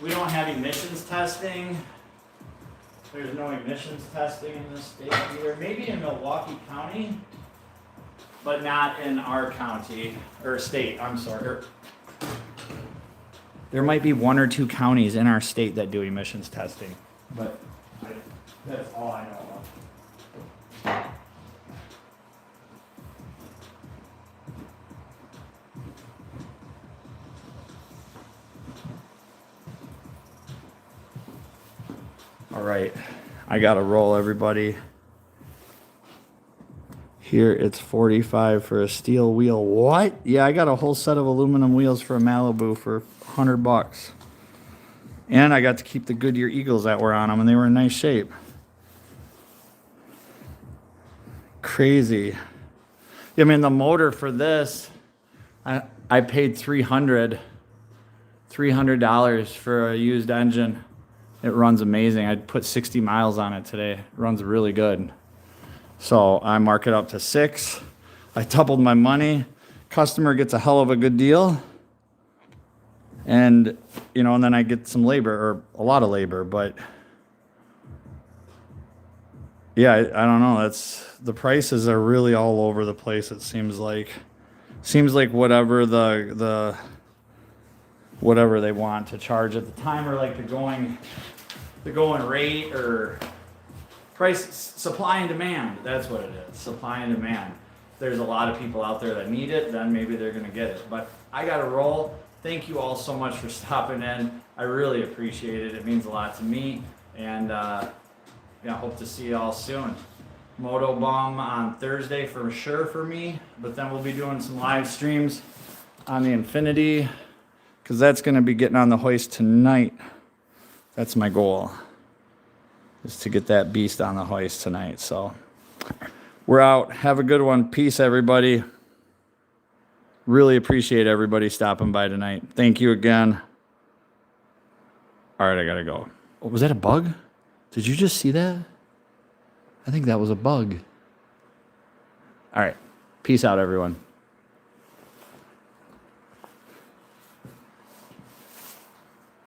We don't have emissions testing. There's no emissions testing in this state either. Maybe in Milwaukee County, but not in our county, or state, I'm sorry. There might be 1 or 2 counties in our state that do emissions testing, but that's all I know of. All right, I gotta roll, everybody. Here it's 45 for a steel wheel. What? Yeah, I got a whole set of aluminum wheels for a Malibu for $100. And I got to keep the Goodyear Eagles that were on them, and they were in nice shape. Crazy. I mean, the motor for this, I paid $300 for a used engine. It runs amazing. I put 60 miles on it today. It runs really good. So I mark it up to 6. I doubled my money. Customer gets a hell of a good deal. And, you know, and then I get some labor, or a lot of labor, but yeah, I don't know. The prices are really all over the place. It seems like whatever whatever they want to charge at the time, or like the going rate, or price, supply and demand. That's what it is. Supply and demand. If there's a lot of people out there that need it, then maybe they're going to get it. But I got to roll. Thank you all so much for stopping in. I really appreciate it. It means a lot to me. And yeah, hope to see you all soon. Moto Bum on Thursday for sure for me. But then we'll be doing some live streams on the Infinity, because that's going to be getting on the hoist tonight. That's my goal, is to get that beast on the hoist tonight. So we're out. Have a good one. Peace, everybody. Really appreciate everybody stopping by tonight. Thank you again. All right, I got to go. Oh, was that a bug? Did you just see that? I think that was a bug. All right. Peace out, everyone.